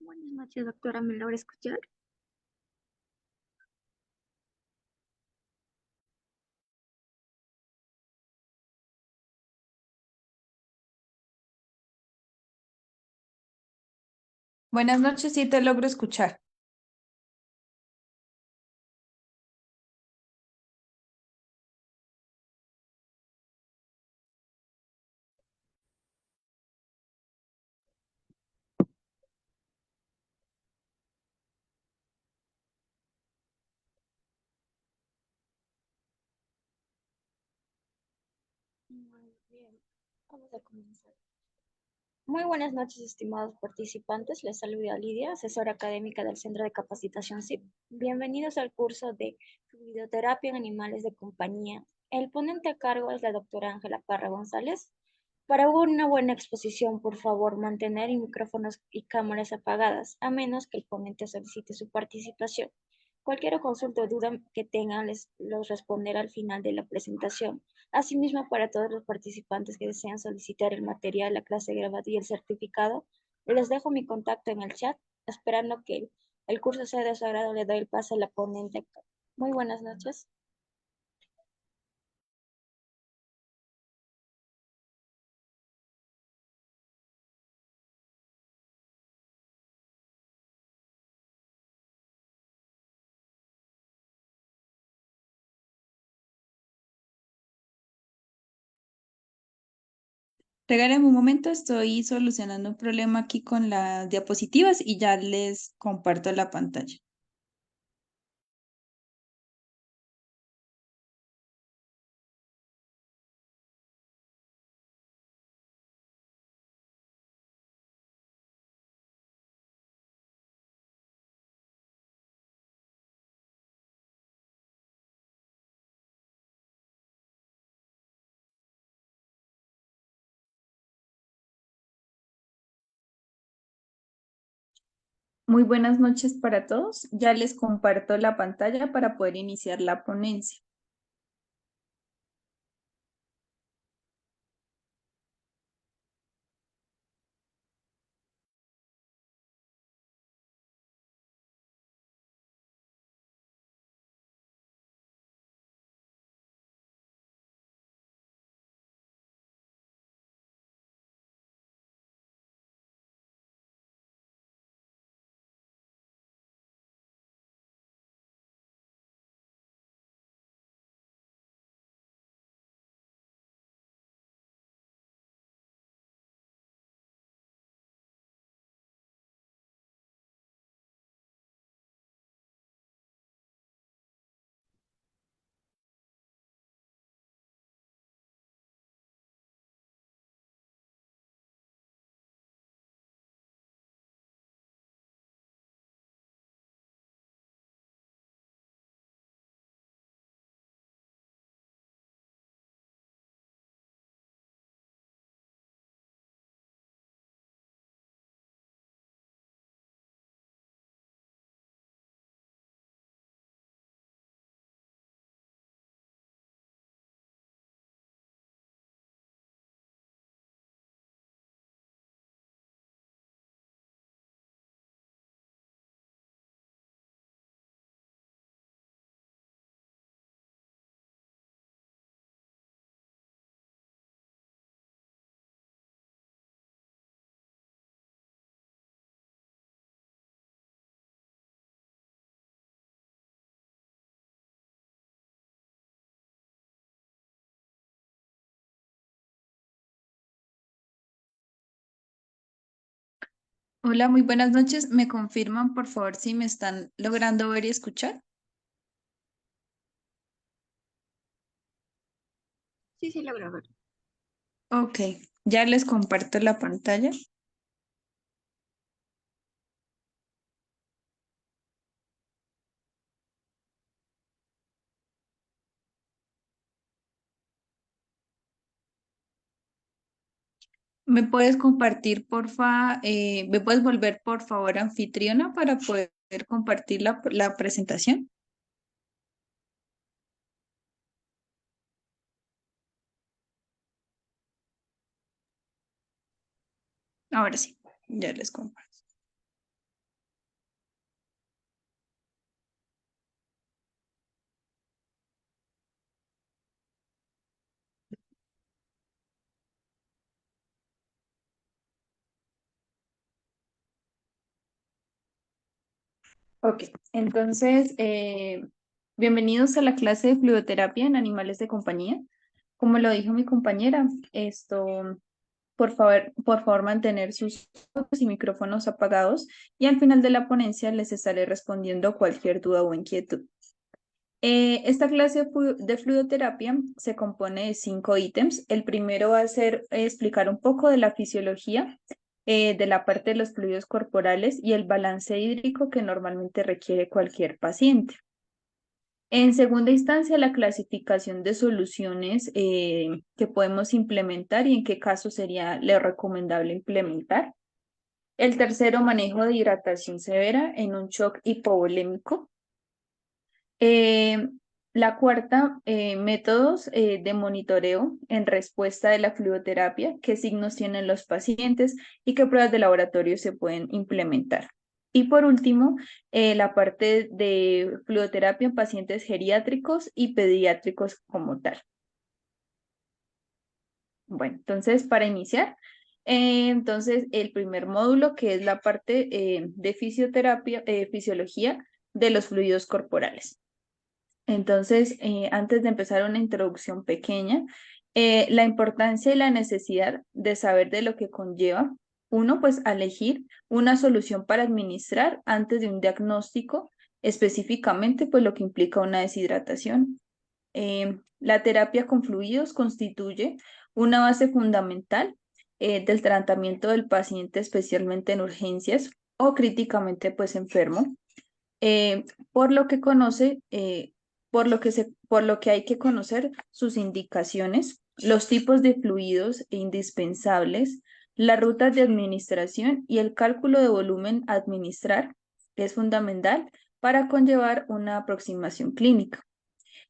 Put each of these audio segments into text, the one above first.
Buenas noches, doctora. ¿Me logra escuchar? Buenas noches, sí te logro escuchar. Muy bien, vamos a comenzar. Muy buenas noches, estimados participantes. Les saluda Lidia, asesora académica del Centro de Capacitación CIP. Bienvenidos al curso de Fluidoterapia en Animales de Compañía. El ponente a cargo es la doctora Ángela Parra González. Para una buena exposición, por favor, mantener micrófonos y cámaras apagadas, a menos que el ponente solicite su participación. Cualquier consulta o duda que tengan los responderá al final de la presentación. Asimismo, para todos los participantes que desean solicitar el material, la clase grabada y el certificado, les dejo mi contacto en el chat, esperando que el curso sea de su agrado. Le doy el pase a la ponente. Muy buenas noches. Regálame un momento, estoy solucionando un problema aquí con las diapositivas y ya les comparto la pantalla. Muy buenas noches para todos. Ya les comparto la pantalla para poder iniciar la ponencia. Hola, muy buenas noches. ¿Me confirman, por favor, si me están logrando ver y escuchar? Sí, sí, logro ver. Ok, ya les comparto la pantalla. ¿Me puedes compartir, porfa? ¿Me puedes volver, por favor, anfitriona para poder compartir la presentación? Ahora sí, ya les comparto. Ok, entonces, bienvenidos a la clase de fluidoterapia en animales de compañía. Como lo dijo mi compañera, por favor, mantener sus ojos y micrófonos apagados y al final de la ponencia les estaré respondiendo cualquier duda o inquietud. Esta clase de fluidoterapia se compone de 5 ítems. El primero va a ser explicar un poco de la fisiología de la parte de los fluidos corporales y el balance hídrico que normalmente requiere cualquier paciente. En segunda instancia, la clasificación de soluciones que podemos implementar y en qué caso sería lo recomendable implementar. El tercero, manejo de hidratación severa en un shock hipovolémico. Eh, la cuarta, métodos de monitoreo en respuesta de la fluidoterapia, qué signos tienen los pacientes y qué pruebas de laboratorio se pueden implementar. Y por último, la parte de fluidoterapia en pacientes geriátricos y pediátricos como tal. Bueno, entonces para iniciar, entonces el primer módulo que es la parte de fisioterapia, fisiología de los fluidos corporales. Entonces, antes de empezar una introducción pequeña, la importancia y la necesidad de saber de lo que conlleva, uno, pues, a elegir una solución para administrar antes de un diagnóstico, específicamente, pues, lo que implica una deshidratación. La terapia con fluidos constituye una base fundamental del tratamiento del paciente, especialmente en urgencias o críticamente, pues, enfermo eh, por lo que conoce, por lo que hay que conocer sus indicaciones, los tipos de fluidos indispensables, las rutas de administración y el cálculo de volumen a administrar es fundamental para conllevar una aproximación clínica.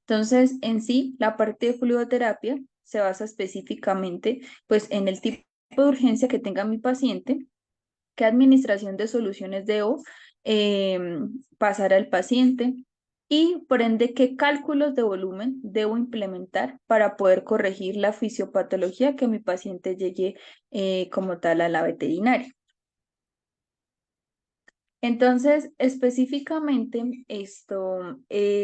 Entonces, en sí, la parte de fluidoterapia se basa específicamente pues, en el tipo de urgencia que tenga mi paciente, qué administración de soluciones debo pasar al paciente y por ende qué cálculos de volumen debo implementar para poder corregir la fisiopatología que mi paciente llegue como tal a la veterinaria. Entonces, específicamente,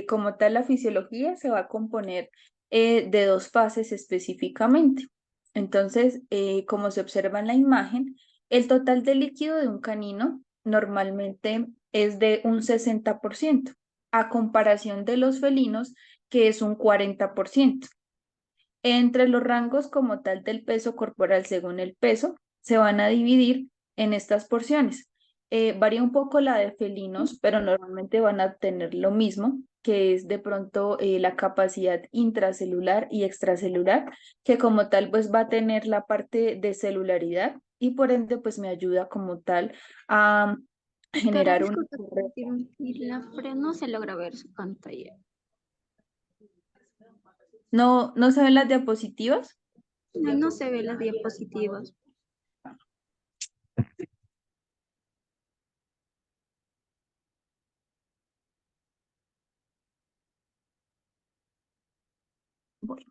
como tal, la fisiología se va a componer de 2 fases específicamente. Entonces, como se observa en la imagen, el total de líquido de un canino normalmente es de un 60%, a comparación de los felinos, que es un 40%. Entre los rangos como tal del peso corporal según el peso, se van a dividir en estas porciones. Varía un poco la de felinos, pero normalmente van a tener lo mismo, que es de pronto la capacidad intracelular y extracelular, que como tal pues va a tener la parte de celularidad y por ende pues me ayuda como tal a Doctora, generar un... disculpe por interrumpirla, pero no se logra ver su pantalla. ¿No, no se ven las diapositivas? No, no se ve las diapositivas. Bueno.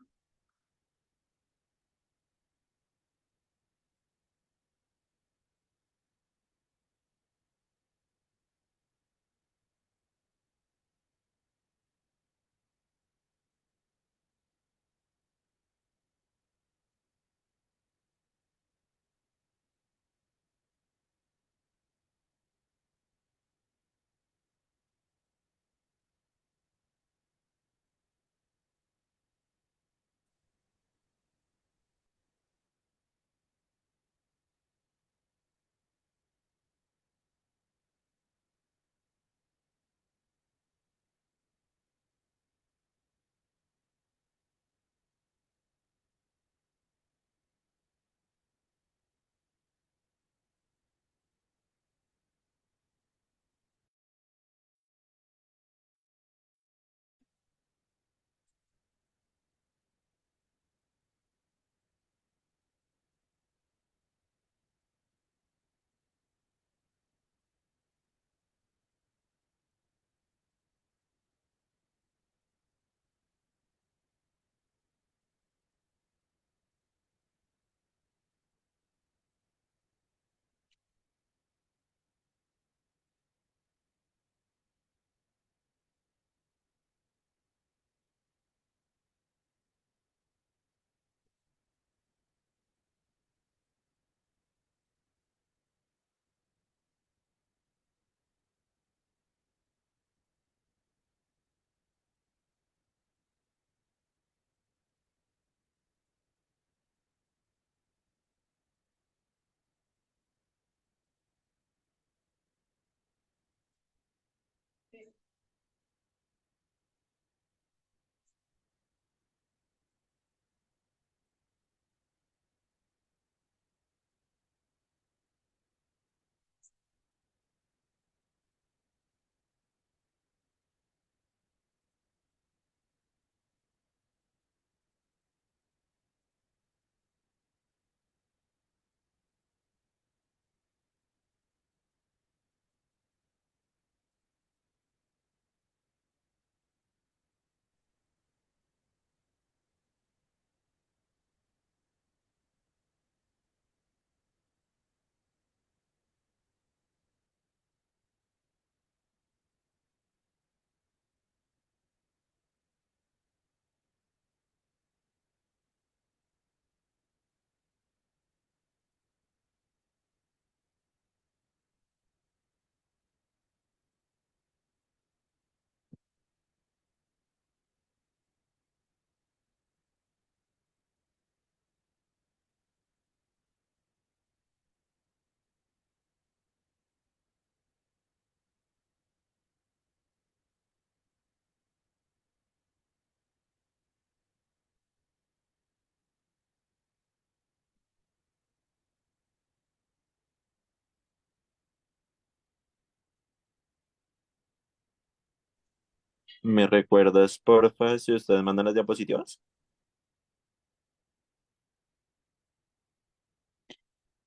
¿Me recuerdas, porfa, si ustedes mandan las diapositivas?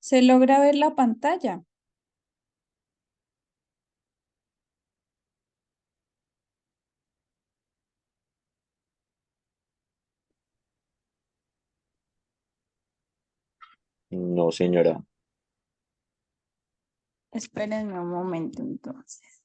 ¿Se logra ver la pantalla? No, señora. Espérenme un momento entonces.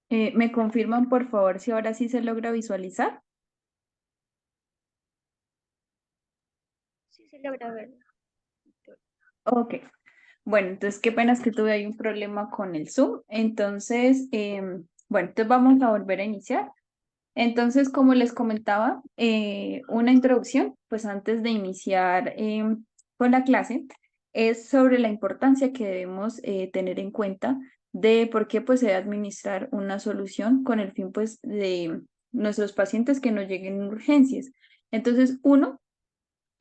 ¿Me confirman, por favor, si ahora sí se logra visualizar? Sí se logra ver. Ok. Bueno, entonces qué pena es que tuve ahí un problema con el Zoom. Entonces, bueno, entonces vamos a volver a iniciar. Entonces, como les comentaba, una introducción, pues antes de iniciar con la clase, es sobre la importancia que debemos tener en cuenta de por qué pues se debe administrar una solución con el fin pues de nuestros pacientes que no lleguen en urgencias. Entonces, uno,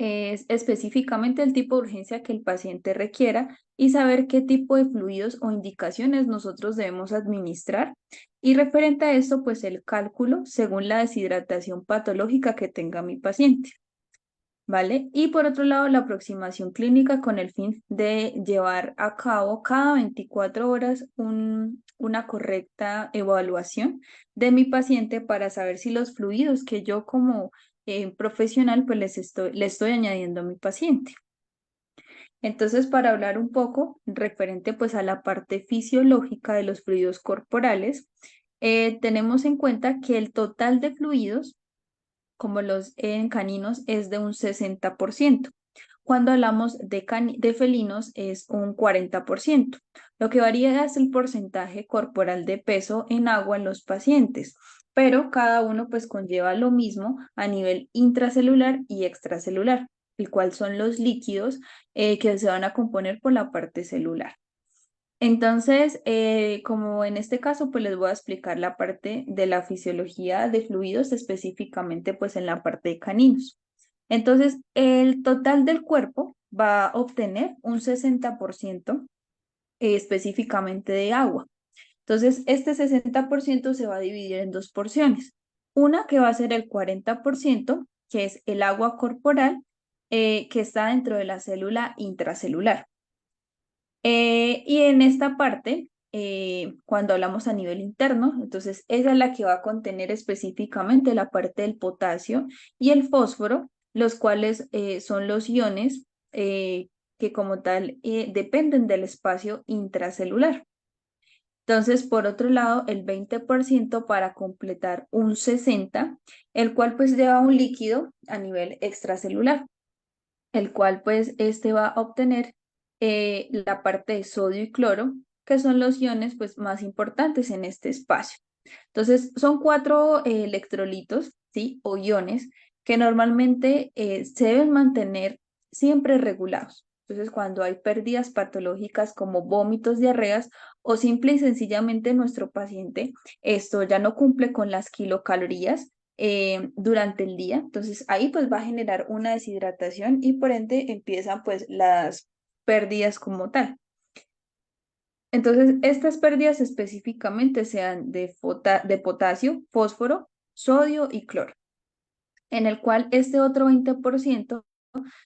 es específicamente el tipo de urgencia que el paciente requiera y saber qué tipo de fluidos o indicaciones nosotros debemos administrar. Y referente a esto, pues el cálculo según la deshidratación patológica que tenga mi paciente. ¿Vale? Y por otro lado, la aproximación clínica con el fin de llevar a cabo cada 24 horas una correcta evaluación de mi paciente para saber si los fluidos que yo como profesional pues le estoy añadiendo a mi paciente. Entonces, para hablar un poco referente pues a la parte fisiológica de los fluidos corporales, tenemos en cuenta que el total de fluidos como los en caninos, es de un 60%. Cuando hablamos de felinos es un 40%. Lo que varía es el porcentaje corporal de peso en agua en los pacientes, pero cada uno pues conlleva lo mismo a nivel intracelular y extracelular, el cual son los líquidos que se van a componer por la parte celular. Entonces, como en este caso, pues les voy a explicar la parte de la fisiología de fluidos, específicamente pues en la parte de caninos. Entonces, el total del cuerpo va a obtener un 60% específicamente de agua. Entonces, este 60% se va a dividir en dos porciones. Una que va a ser el 40%, que es el agua corporal, que está dentro de la célula intracelular. Y en esta parte, cuando hablamos a nivel interno, entonces esa es la que va a contener específicamente la parte del potasio y el fósforo, los cuales son los iones que como tal dependen del espacio intracelular. Entonces, por otro lado, el 20% para completar un 60%, el cual pues lleva un líquido a nivel extracelular, el cual pues este va a obtener la parte de sodio y cloro, que son los iones pues más importantes en este espacio. Entonces, son cuatro electrolitos, ¿sí? O iones que normalmente se deben mantener siempre regulados. Entonces, cuando hay pérdidas patológicas como vómitos, diarreas o simple y sencillamente nuestro paciente esto ya no cumple con las kilocalorías durante el día, entonces ahí pues va a generar una deshidratación y por ende empiezan pues las pérdidas como tal. Entonces, estas pérdidas específicamente sean de potasio, fósforo, sodio y cloro, en el cual este otro 20%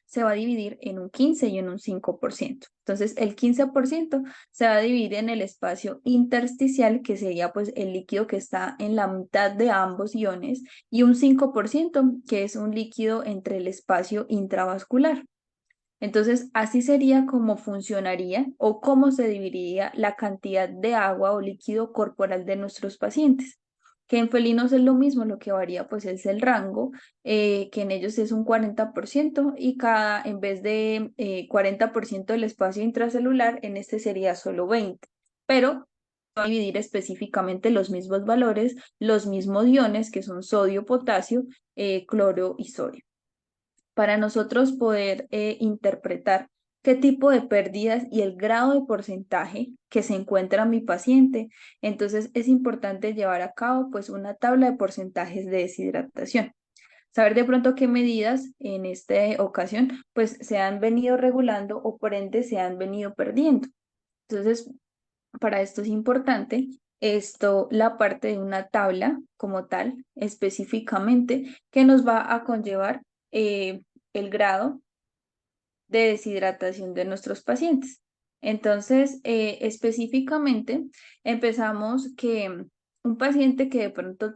se va a dividir en un 15 y en un 5%. Entonces, el 15% se va a dividir en el espacio intersticial, que sería pues el líquido que está en la mitad de ambos iones, y un 5% que es un líquido entre el espacio intravascular. Entonces, así sería como funcionaría o cómo se dividiría la cantidad de agua o líquido corporal de nuestros pacientes. Que en felinos es lo mismo, lo que varía pues es el rango, que en ellos es un 40% y en vez de 40% del espacio intracelular, en este sería solo 20%. Pero va a dividir específicamente los mismos valores, los mismos iones que son sodio, potasio, cloro y sodio para nosotros poder interpretar qué tipo de pérdidas y el grado de porcentaje que se encuentra mi paciente. Entonces es importante llevar a cabo pues una tabla de porcentajes de deshidratación. Saber de pronto qué medidas en esta ocasión pues se han venido regulando o por ende se han venido perdiendo. Entonces, para esto es importante la parte de una tabla como tal, específicamente, que nos va a conllevar el grado de deshidratación de nuestros pacientes. Entonces, específicamente, empezamos que un paciente que de pronto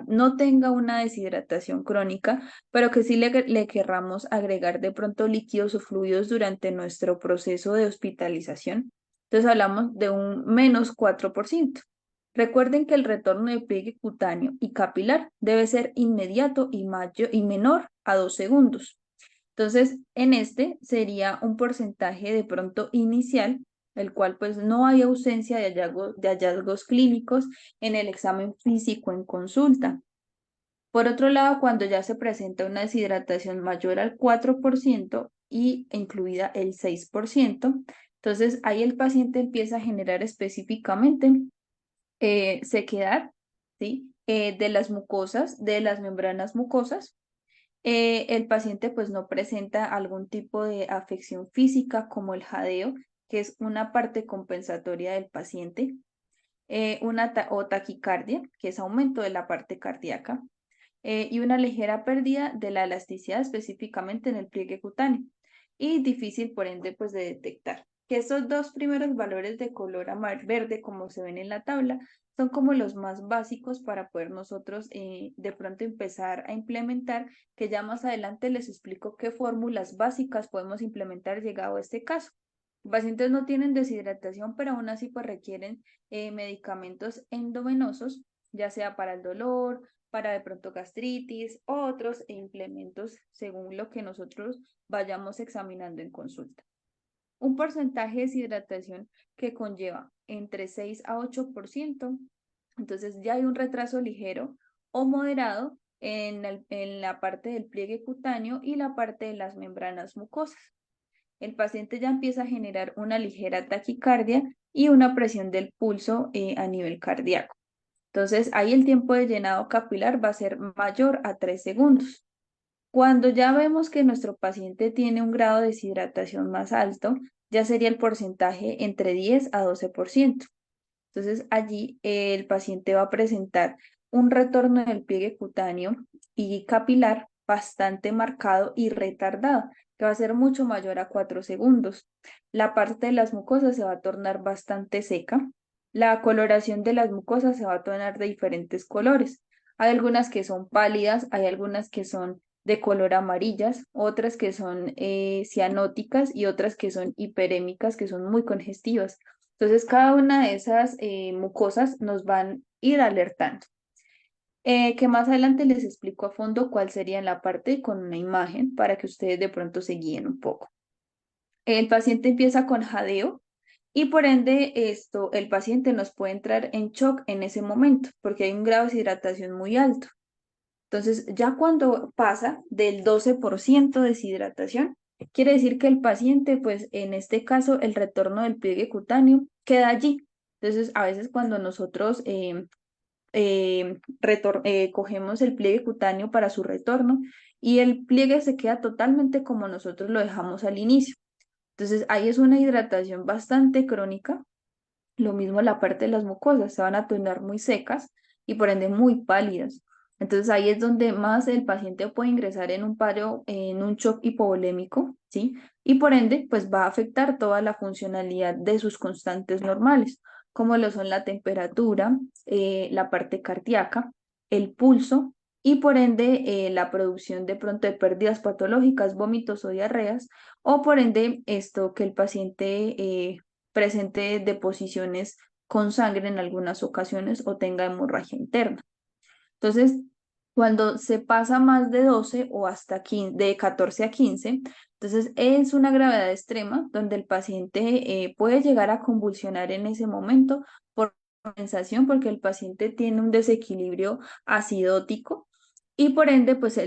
no tenga una deshidratación crónica, pero que sí le querramos agregar de pronto líquidos o fluidos durante nuestro proceso de hospitalización. Entonces, hablamos de un -4%. Recuerden que el retorno de pliegue cutáneo y capilar debe ser inmediato y menor a 2 segundos. Entonces, en este sería un porcentaje de pronto inicial, el cual pues no hay ausencia de hallazgos clínicos en el examen físico en consulta. Por otro lado, cuando ya se presenta una deshidratación mayor al 4% y incluida el 6%, entonces ahí el paciente empieza a generar específicamente sequedad, ¿sí? De las mucosas, de las membranas mucosas, El paciente pues no presenta algún tipo de afección física como el jadeo, que es una parte compensatoria del paciente, o taquicardia, que es aumento de la parte cardíaca, y una ligera pérdida de la elasticidad específicamente en el pliegue cutáneo y difícil por ende pues de detectar. Que estos dos primeros valores de color verde como se ven en la tabla son como los más básicos para poder nosotros de pronto empezar a implementar, que ya más adelante les explico qué fórmulas básicas podemos implementar llegado a este caso. Pacientes no tienen deshidratación, pero aún así pues requieren medicamentos endovenosos, ya sea para el dolor, para de pronto gastritis, otros implementos según lo que nosotros vayamos examinando en consulta. Un porcentaje de deshidratación que conlleva entre 6 a 8%, entonces ya hay un retraso ligero o moderado en la parte del pliegue cutáneo y la parte de las membranas mucosas. El paciente ya empieza a generar una ligera taquicardia y una presión del pulso a nivel cardíaco. Entonces, ahí el tiempo de llenado capilar va a ser mayor a 3 segundos. Cuando ya vemos que nuestro paciente tiene un grado de deshidratación más alto, ya sería el porcentaje entre 10 a 12%. Entonces, allí el paciente va a presentar un retorno del pliegue cutáneo y capilar bastante marcado y retardado, que va a ser mucho mayor a 4 segundos. La parte de las mucosas se va a tornar bastante seca. La coloración de las mucosas se va a tornar de diferentes colores. Hay algunas que son pálidas, hay algunas que son de color amarillas, otras que son cianóticas y otras que son hiperémicas, que son muy congestivas. Entonces, cada una de esas mucosas nos van a ir alertando. Que más adelante les explico a fondo cuál sería la parte con una imagen para que ustedes de pronto se guíen un poco. El paciente empieza con jadeo y por ende el paciente nos puede entrar en shock en ese momento porque hay un grado de deshidratación muy alto. Entonces, ya cuando pasa del 12% de deshidratación, quiere decir que el paciente, pues en este caso, el retorno del pliegue cutáneo queda allí. Entonces, a veces cuando nosotros cogemos el pliegue cutáneo para su retorno y el pliegue se queda totalmente como nosotros lo dejamos al inicio. Entonces, ahí es una hidratación bastante crónica. Lo mismo la parte de las mucosas, se van a tornar muy secas y por ende muy pálidas. Entonces ahí es donde más el paciente puede ingresar en un paro, en un shock hipovolémico, ¿sí? Y por ende, pues va a afectar toda la funcionalidad de sus constantes normales, como lo son la temperatura, la parte cardíaca, el pulso y por ende la producción de pronto de pérdidas patológicas, vómitos o diarreas, o por ende esto que el paciente presente deposiciones con sangre en algunas ocasiones o tenga hemorragia interna. Entonces, cuando se pasa más de 12 o hasta 15, de 14 a 15, entonces es una gravedad extrema donde el paciente puede llegar a convulsionar en ese momento por sensación porque el paciente tiene un desequilibrio acidótico y por ende pues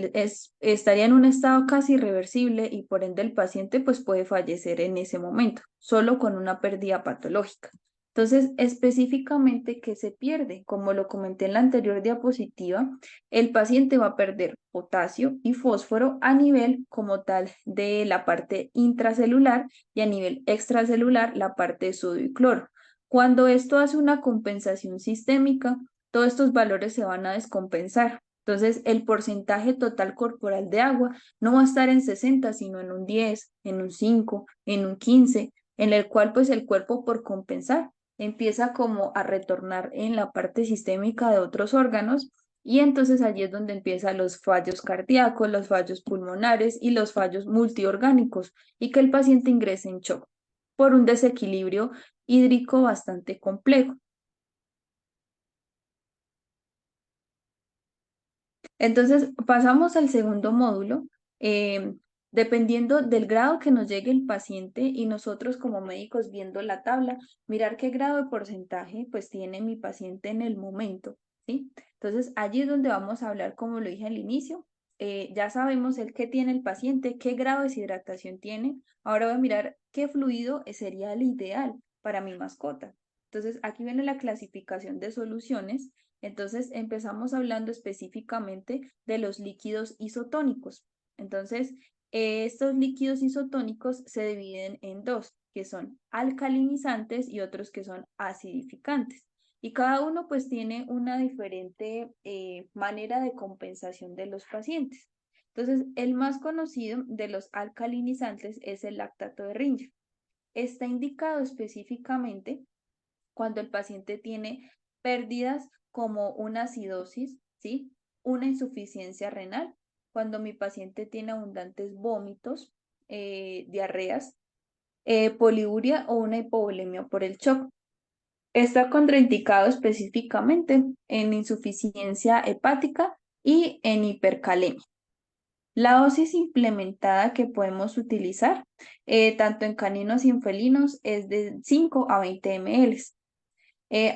estaría en un estado casi irreversible y por ende el paciente pues puede fallecer en ese momento, solo con una pérdida patológica. Entonces, específicamente, ¿qué se pierde? Como lo comenté en la anterior diapositiva, el paciente va a perder potasio y fósforo a nivel como tal de la parte intracelular y a nivel extracelular la parte de sodio y cloro. Cuando esto hace una compensación sistémica, todos estos valores se van a descompensar. Entonces, el porcentaje total corporal de agua no va a estar en 60, sino en un 10, en un 5, en un 15, en el cual pues el cuerpo por compensar empieza como a retornar en la parte sistémica de otros órganos y entonces allí es donde empiezan los fallos cardíacos, los fallos pulmonares y los fallos multiorgánicos y que el paciente ingrese en shock por un desequilibrio hídrico bastante complejo. Entonces pasamos al segundo módulo. eh, Dependiendo del grado que nos llegue el paciente y nosotros como médicos viendo la tabla, mirar qué grado de porcentaje pues tiene mi paciente en el momento, ¿sí? Entonces allí es donde vamos a hablar, como lo dije al inicio, ya sabemos el qué tiene el paciente, qué grado de deshidratación tiene. Ahora voy a mirar qué fluido sería el ideal para mi mascota. Entonces aquí viene la clasificación de soluciones Entonces empezamos hablando específicamente de los líquidos isotónicos. Entonces, estos líquidos isotónicos se dividen en dos, que son alcalinizantes y otros que son acidificantes. Y cada uno pues tiene una diferente manera de compensación de los pacientes. Entonces, el más conocido de los alcalinizantes es el lactato de Ringer. Está indicado específicamente cuando el paciente tiene pérdidas como una acidosis, ¿sí? Una insuficiencia renal, cuando mi paciente tiene abundantes vómitos, diarreas, poliuria o una hipovolemia por el shock. Está contraindicado específicamente en insuficiencia hepática y en hipercalemia. La dosis implementada que podemos utilizar, tanto en caninos y en felinos, es de 5 a 20 ml.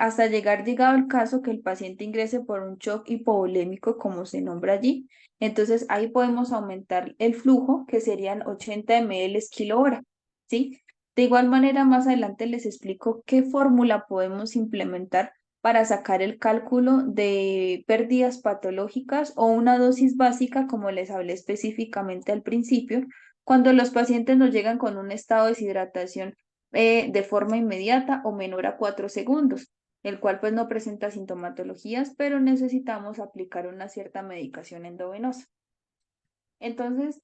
Hasta llegado el caso que el paciente ingrese por un shock hipovolémico, como se nombra allí. Entonces ahí podemos aumentar el flujo, que serían 80 ml kilo hora, ¿sí? De igual manera, más adelante les explico qué fórmula podemos implementar para sacar el cálculo de pérdidas patológicas o una dosis básica, como les hablé específicamente al principio, cuando los pacientes nos llegan con un estado de deshidratación de forma inmediata o menor a 4 segundos, el cual pues no presenta sintomatologías, pero necesitamos aplicar una cierta medicación endovenosa. Entonces,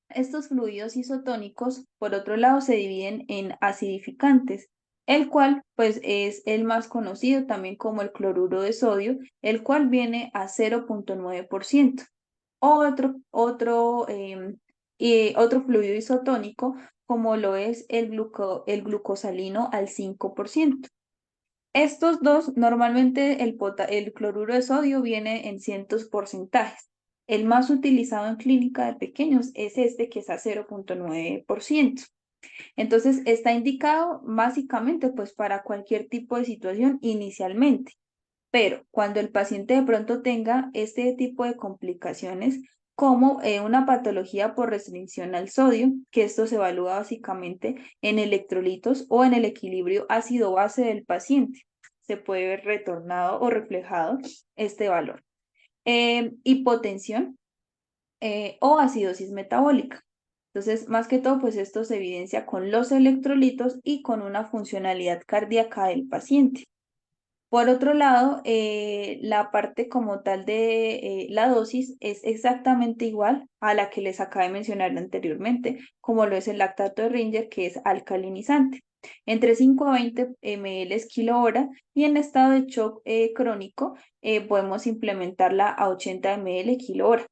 estos fluidos isotónicos, por otro lado, se dividen en acidificantes, el cual pues es el más conocido también como el cloruro de sodio, el cual viene a 0.9%. Otro fluido isotónico como lo es el glucosalino al 5%. Estos dos, normalmente el cloruro de sodio viene en cientos porcentajes. El más utilizado en clínica de pequeños es este, que es a 0.9%. Entonces, está indicado básicamente pues para cualquier tipo de situación inicialmente. Pero cuando el paciente de pronto tenga este tipo de complicaciones, como una patología por restricción al sodio, que esto se evalúa básicamente en electrolitos o en el equilibrio ácido-base del paciente, se puede ver retornado o reflejado este valor. Hipotensión o acidosis metabólica. Entonces, más que todo, pues esto se evidencia con los electrolitos y con una funcionalidad cardíaca del paciente. Por otro lado, la parte como tal de la dosis es exactamente igual a la que les acabé de mencionar anteriormente, como lo es el lactato de Ringer, que es alcalinizante, entre 5 a 20 ml kilo hora, y en estado de shock crónico podemos implementarla a 80 ml kilo hora.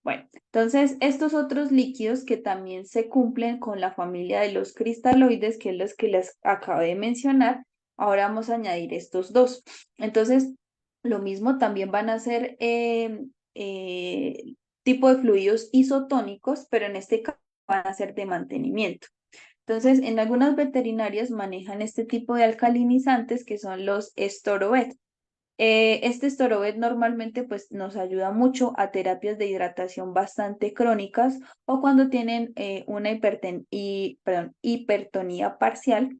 Bueno, entonces estos otros líquidos que también se cumplen con la familia de los cristaloides, que es los que les acabé de mencionar, ahora vamos a añadir estos dos. Entonces, lo mismo también van a ser tipo de fluidos isotónicos, pero en este caso van a ser de mantenimiento. Entonces, en algunas veterinarias manejan este tipo de alcalinizantes que son los Storovet. Este Storovet normalmente pues nos ayuda mucho a terapias de hidratación bastante crónicas o cuando tienen una hipertonía parcial,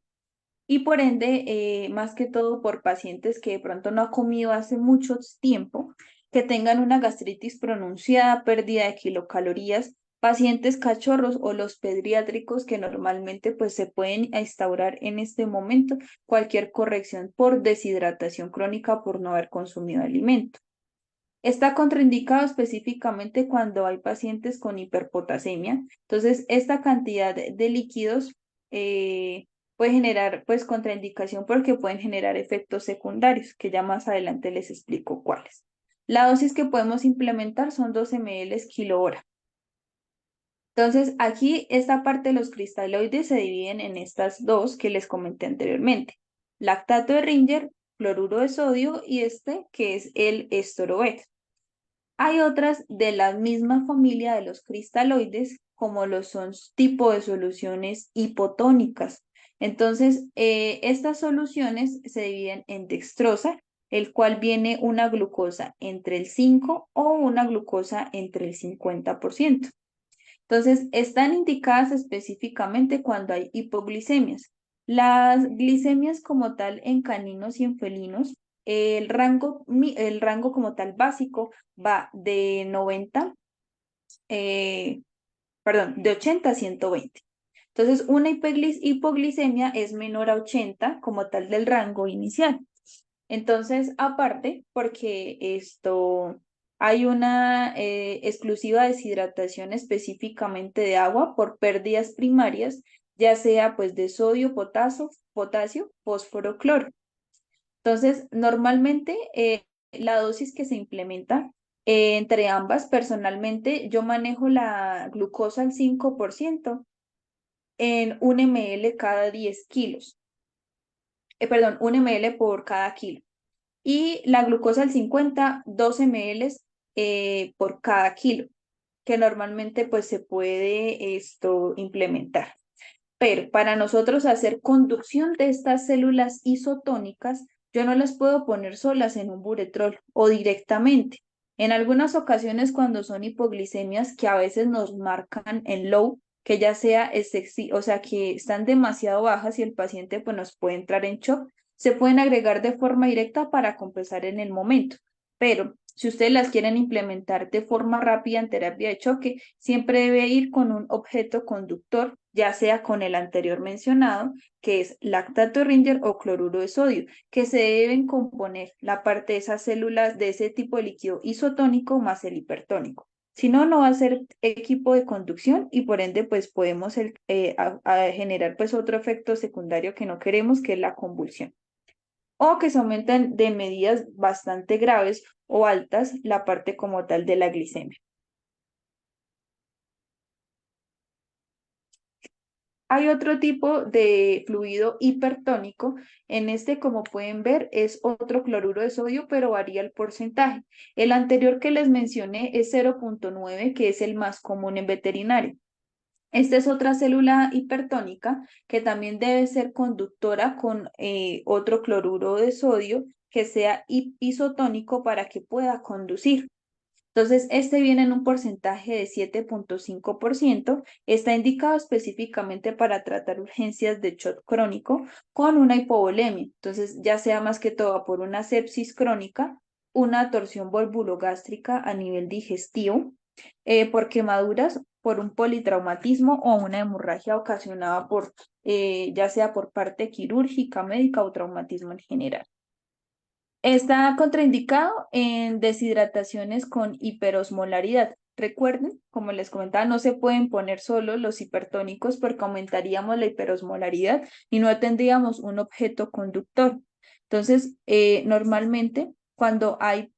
y por ende, más que todo por pacientes que de pronto no ha comido hace mucho tiempo, que tengan una gastritis pronunciada, pérdida de kilocalorías, pacientes cachorros o los pediátricos que normalmente pues se pueden instaurar en este momento cualquier corrección por deshidratación crónica por no haber consumido alimento. Está contraindicado específicamente cuando hay pacientes con hiperpotasemia. Entonces, esta cantidad de líquidos puede generar pues contraindicación porque pueden generar efectos secundarios, que ya más adelante les explico cuáles. La dosis que podemos implementar son 12 ml kilo hora. Entonces, aquí esta parte de los cristaloides se dividen en estas dos que les comenté anteriormente. Lactato de Ringer, cloruro de sodio, y este que es el Storovet. Hay otras de la misma familia de los cristaloides, como lo son tipo de soluciones hipotónicas. Entonces, estas soluciones se dividen en dextrosa, el cual viene una glucosa entre el 5 o una glucosa entre el 50%. Entonces, están indicadas específicamente cuando hay hipoglicemias. Las glicemias como tal en caninos y en felinos, el rango como tal básico va de 90, perdón, de 80 a 120. Entonces, una hipoglicemia es menor a 80 como tal del rango inicial. Entonces, aparte, porque hay una exclusiva deshidratación específicamente de agua por pérdidas primarias, ya sea pues de sodio, potasio, fósforo, cloro. Entonces, normalmente la dosis que se implementa entre ambas, personalmente, yo manejo la glucosa al 5% en 1 ml cada 10 kilos. Perdón, 1 ml por cada kilo. Y la glucosa al 50, 12 ml por cada kilo, que normalmente pues se puede implementar. Pero para nosotros hacer conducción de estas células isotónicas, yo no las puedo poner solas en un buretrol o directamente. En algunas ocasiones cuando son hipoglicemias que a veces nos marcan en low, que ya sea o sea, que están demasiado bajas y el paciente pues nos puede entrar en shock, se pueden agregar de forma directa para compensar en el momento. Pero si ustedes las quieren implementar de forma rápida en terapia de choque, siempre debe ir con un objeto conductor, ya sea con el anterior mencionado, que es lactato Ringer o cloruro de sodio, que se deben componer la parte de esas células de ese tipo de líquido isotónico más el hipertónico. Si no, no va a ser equipo de conducción y por ende pues podemos generar pues otro efecto secundario que no queremos, que es la convulsión o que se aumentan de medidas bastante graves o altas la parte como tal de la glicemia. Hay otro tipo de fluido hipertónico. En este, como pueden ver, es otro cloruro de sodio, pero varía el porcentaje. El anterior que les mencioné es 0,9, que es el más común en veterinario. Esta es otra célula hipertónica que también debe ser conductora con otro cloruro de sodio que sea isotónico para que pueda conducir. Entonces, este viene en un porcentaje de 7,5%. Está indicado específicamente para tratar urgencias de shock crónico con una hipovolemia. Entonces, ya sea más que todo por una sepsis crónica, una torsión volvulogástrica a nivel digestivo, por quemaduras, por un politraumatismo o una hemorragia ocasionada por, ya sea por parte quirúrgica, médica o traumatismo en general. Está contraindicado en deshidrataciones con hiperosmolaridad. Recuerden, como les comentaba, no se pueden poner solo los hipertónicos porque aumentaríamos la hiperosmolaridad y no tendríamos un objeto conductor. Entonces, normalmente cuando hay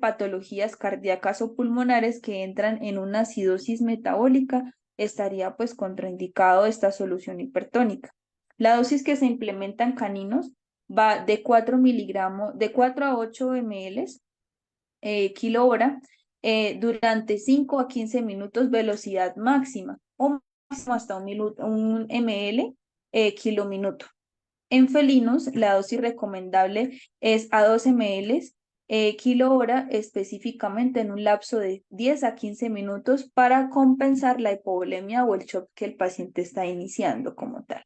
patologías cardíacas o pulmonares que entran en una acidosis metabólica, estaría pues contraindicado esta solución hipertónica. La dosis que se implementa en caninos va de 4 miligramos, de 4 a 8 ml kilo hora durante 5 a 15 minutos velocidad máxima o máximo hasta un ml kilo minuto. En felinos, la dosis recomendable es a 12 ml kilo hora específicamente en un lapso de 10 a 15 minutos para compensar la hipovolemia o el shock que el paciente está iniciando como tal.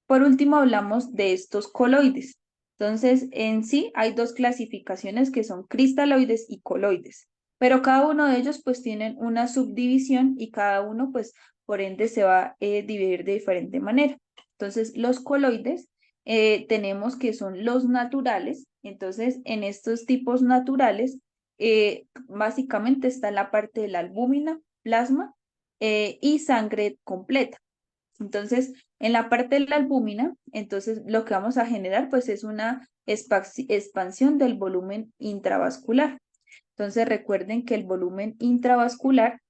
Por último, hablamos de estos coloides. Entonces, en sí hay dos clasificaciones que son cristaloides y coloides, pero cada uno de ellos pues tienen una subdivisión y cada uno pues por ende se va a dividir de diferente manera. Entonces, los coloides tenemos que son los naturales. Entonces, en estos tipos naturales, básicamente está la parte de la albúmina, plasma y sangre completa. Entonces, en la parte de la albúmina, entonces lo que vamos a generar pues es una expansión del volumen intravascular. Entonces, recuerden que el volumen intravascular,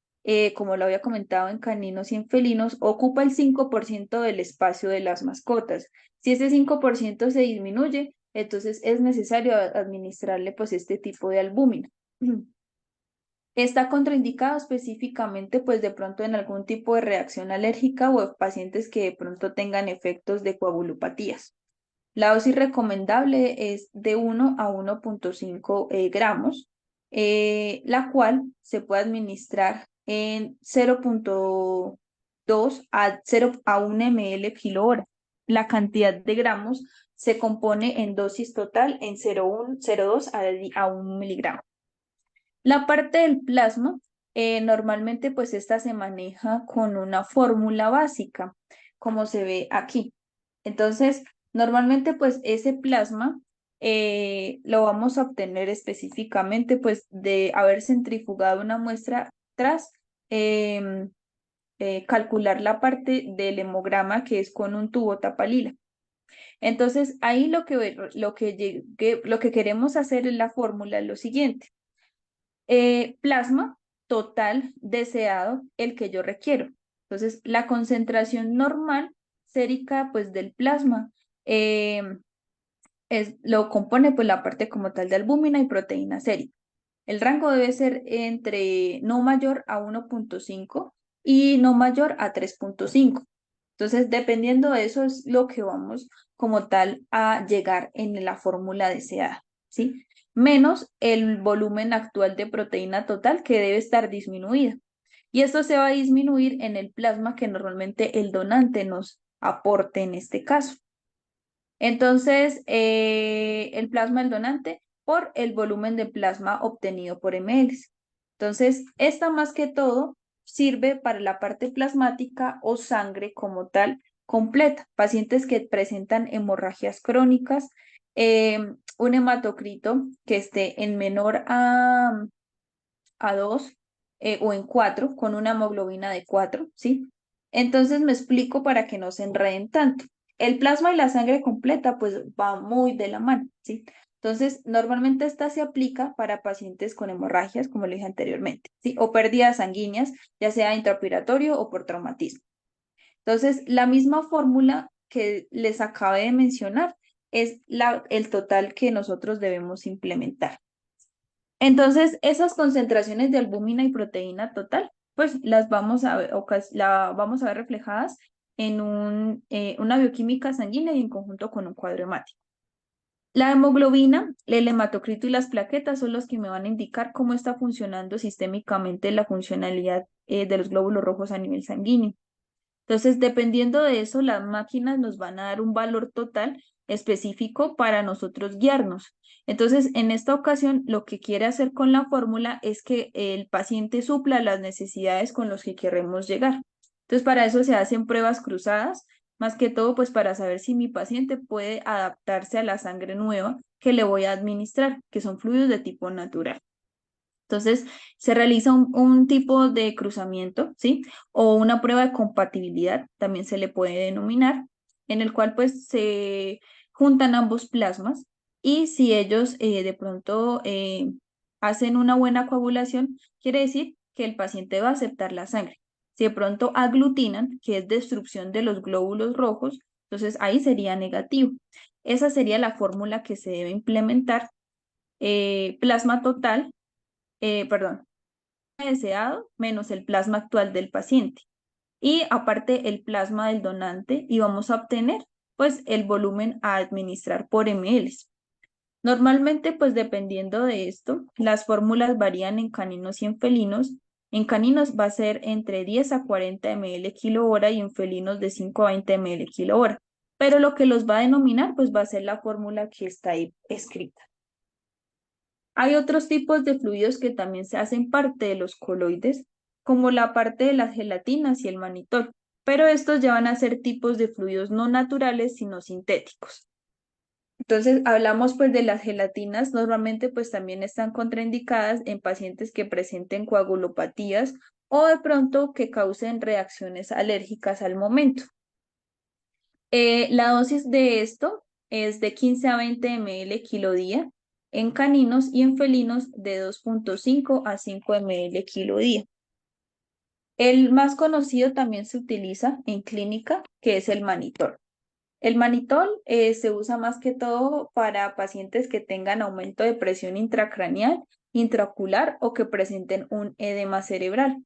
como lo había comentado en caninos y en felinos, ocupa el 5% del espacio de las mascotas. Si ese 5% se disminuye, entonces es necesario administrarle pues este tipo de albúmina. Está contraindicado específicamente, pues de pronto en algún tipo de reacción alérgica o en pacientes que de pronto tengan efectos de coagulopatías. La dosis recomendable es de 1 a 1,5 gramos la cual se puede administrar en 0,2 a 1 ml kilo hora. La cantidad de gramos se compone en dosis total en 0,2 a 1 miligramo. La parte del plasma, normalmente pues esta se maneja con una fórmula básica, como se ve aquí. Entonces, normalmente pues ese plasma lo vamos a obtener específicamente pues de haber centrifugado una muestra tras em, calcular la parte del hemograma que es con un tubo tapalila. Entonces, ahí lo que queremos hacer en la fórmula es lo siguiente. Plasma total deseado, el que yo requiero. Entonces, la concentración normal sérica pues del plasma eh, lo compone pues la parte como tal de albúmina y proteína sérica. El rango debe ser entre no mayor a 1,5 y no mayor a 3,5. Entonces, dependiendo de eso es lo que vamos como tal a llegar en la fórmula deseada, ¿sí? Menos el volumen actual de proteína total que debe estar disminuida. Y esto se va a disminuir en el plasma que normalmente el donante nos aporte en este caso. Entonces, el plasma del donante por el volumen de plasma obtenido por ml. Entonces, esta más que todo sirve para la parte plasmática o sangre como tal completa. Pacientes que presentan hemorragias crónicas, un hematocrito que esté en menor a 2 o en 4 con una hemoglobina de 4, ¿sí? Entonces me explico para que no se enreden tanto. El plasma y la sangre completa pues va muy de la mano, ¿sí? Entonces, normalmente esta se aplica para pacientes con hemorragias, como le dije anteriormente, ¿sí? O pérdidas sanguíneas, ya sea intraoperatorio o por traumatismo. Entonces, la misma fórmula que les acabé de mencionar es el total que nosotros debemos implementar. Entonces, esas concentraciones de albúmina y proteína total, pues las vamos a ver, la vamos a ver reflejadas en una bioquímica sanguínea y en conjunto con un cuadro hemático. La hemoglobina, el hematocrito y las plaquetas son los que me van a indicar cómo está funcionando sistémicamente la funcionalidad de los glóbulos rojos a nivel sanguíneo. Entonces, dependiendo de eso, las máquinas nos van a dar un valor total específico para nosotros guiarnos. Entonces, en esta ocasión, lo que quiere hacer con la fórmula es que el paciente supla las necesidades con las que queremos llegar. Entonces, para eso se hacen pruebas cruzadas, más que todo, pues para saber si mi paciente puede adaptarse a la sangre nueva que le voy a administrar, que son fluidos de tipo natural. Entonces, se realiza un tipo de cruzamiento, ¿sí? O una prueba de compatibilidad, también se le puede denominar, en el cual pues se juntan ambos plasmas y si ellos de pronto hacen una buena coagulación, quiere decir que el paciente va a aceptar la sangre. Si de pronto aglutinan, que es destrucción de los glóbulos rojos, entonces ahí sería negativo. Esa sería la fórmula que se debe implementar. Plasma total perdón, deseado menos el plasma actual del paciente. Y aparte el plasma del donante y vamos a obtener pues el volumen a administrar por ml. Normalmente pues dependiendo de esto, las fórmulas varían en caninos y en felinos. En caninos va a ser entre 10 a 40 ml kilo hora y en felinos de 5 a 20 ml kilo hora. Pero lo que los va a denominar pues va a ser la fórmula que está ahí escrita. Hay otros tipos de fluidos que también se hacen parte de los coloides, como la parte de las gelatinas y el manitol, pero estos ya van a ser tipos de fluidos no naturales, sino sintéticos. Entonces, hablamos pues de las gelatinas, normalmente pues también están contraindicadas en pacientes que presenten coagulopatías o de pronto que causen reacciones alérgicas al momento. La dosis de esto es de 15 a 20 ml kilo día en caninos y en felinos de 2,5 a 5 ml kilo día. El más conocido también se utiliza en clínica, que es el manitol. El manitol se usa más que todo para pacientes que tengan aumento de presión intracraneal, intraocular o que presenten un edema cerebral.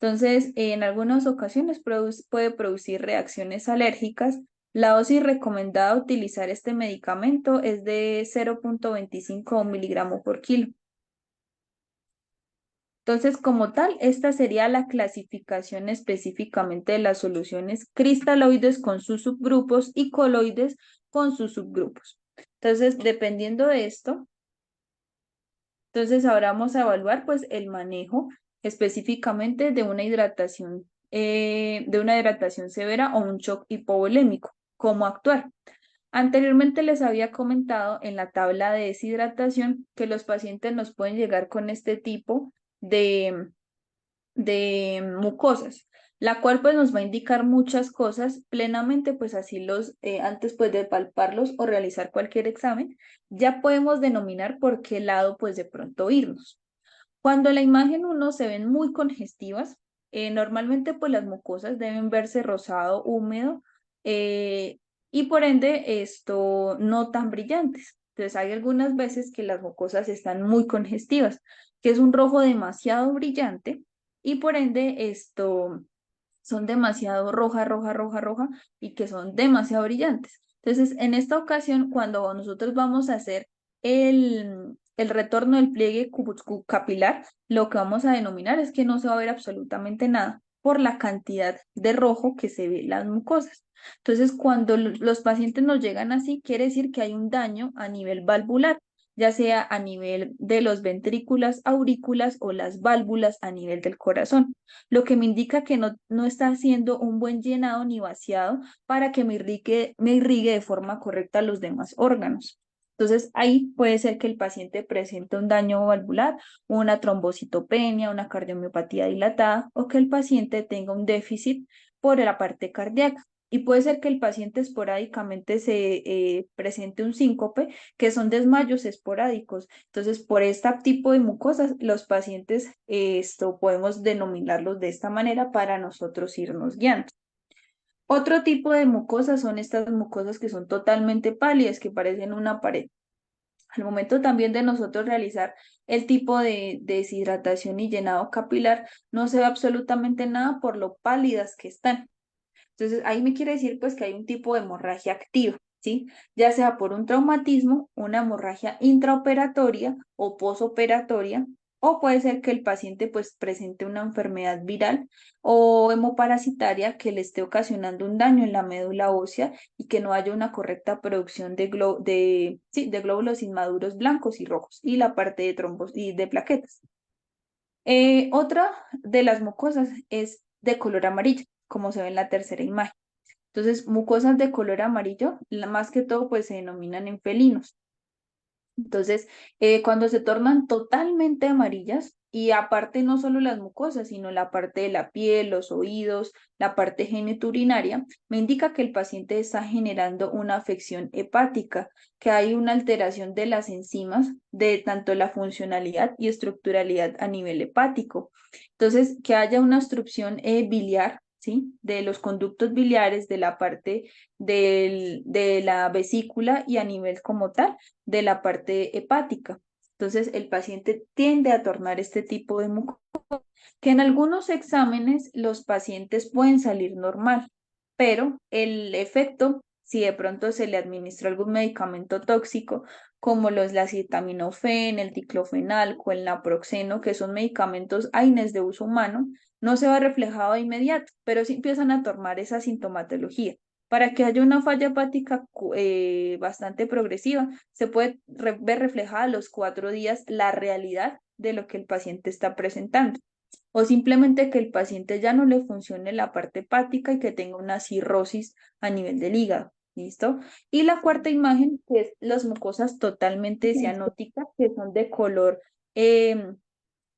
Entonces, en algunas ocasiones puede producir reacciones alérgicas. La dosis recomendada a utilizar este medicamento es de 0,25 miligramos por kilo. Entonces, como tal, esta sería la clasificación específicamente de las soluciones cristaloides con sus subgrupos y coloides con sus subgrupos. Entonces, dependiendo de esto, entonces ahora vamos a evaluar pues el manejo específicamente de una hidratación severa o un shock hipovolémico. ¿Cómo actuar? Anteriormente les había comentado en la tabla de deshidratación que los pacientes nos pueden llegar con este tipo de, de mucosas, la cual pues nos va a indicar muchas cosas plenamente, pues así antes pues de palparlos o realizar cualquier examen, ya podemos denominar por qué lado pues de pronto irnos. Cuando la imagen 1 se ven muy congestivas, normalmente pues las mucosas deben verse rosado, húmedo, eh, y por ende esto no tan brillantes. Entonces hay algunas veces que las mucosas están muy congestivas, que es un rojo demasiado brillante y por ende esto son demasiado roja y que son demasiado brillantes. Entonces, en esta ocasión, cuando nosotros vamos a hacer el retorno del pliegue capilar, lo que vamos a denominar es que no se va a ver absolutamente nada por la cantidad de rojo que se ve en las mucosas. Entonces, cuando los pacientes nos llegan así, quiere decir que hay un daño a nivel valvular, ya sea a nivel de los ventrículos, aurículas o las válvulas a nivel del corazón, lo que me indica que no está haciendo un buen llenado ni vaciado para que me irrigue de forma correcta los demás órganos. Entonces, ahí puede ser que el paciente presente un daño valvular, una trombocitopenia, una cardiomiopatía dilatada o que el paciente tenga un déficit por la parte cardíaca. Y puede ser que el paciente esporádicamente se presente un síncope, que son desmayos esporádicos. Entonces, por este tipo de mucosas, los pacientes, esto podemos denominarlos de esta manera para nosotros irnos guiando. Otro tipo de mucosas son estas mucosas que son totalmente pálidas, que parecen una pared. Al momento también de nosotros realizar el tipo de deshidratación y llenado capilar, no se ve absolutamente nada por lo pálidas que están. Entonces, ahí me quiere decir pues que hay un tipo de hemorragia activa, ¿sí? Ya sea por un traumatismo, una hemorragia intraoperatoria o posoperatoria, o puede ser que el paciente pues presente una enfermedad viral o hemoparasitaria que le esté ocasionando un daño en la médula ósea y que no haya una correcta producción de glóbulos inmaduros blancos y rojos y la parte de trombos y de plaquetas. Otra de las mucosas es de color amarillo, como se ve en la tercera imagen. Entonces, mucosas de color amarillo, más que todo, pues se denominan en felinos. Entonces, cuando se tornan totalmente amarillas, y aparte no solo las mucosas, sino la parte de la piel, los oídos, la parte genitourinaria, me indica que el paciente está generando una afección hepática, que hay una alteración de las enzimas, de tanto la funcionalidad y estructuralidad a nivel hepático. Entonces, que haya una obstrucción biliar, ¿sí? De los conductos biliares, de la parte de la vesícula y a nivel como tal de la parte hepática. Entonces, el paciente tiende a tornar este tipo de mucosa, que en algunos exámenes los pacientes pueden salir normal, pero el efecto, si de pronto se le administra algún medicamento tóxico, como el acetaminofén, el diclofenalco, el naproxeno, que son medicamentos AINES de uso humano, no se va reflejado de inmediato, pero sí empiezan a tornar esa sintomatología. Para que haya una falla hepática bastante progresiva, se puede ver reflejada a los 4 días la realidad de lo que el paciente está presentando. O simplemente que el paciente ya no le funcione la parte hepática y que tenga una cirrosis a nivel del hígado. ¿Listo? Y la cuarta imagen, que es las mucosas totalmente cianóticas, que son de color em,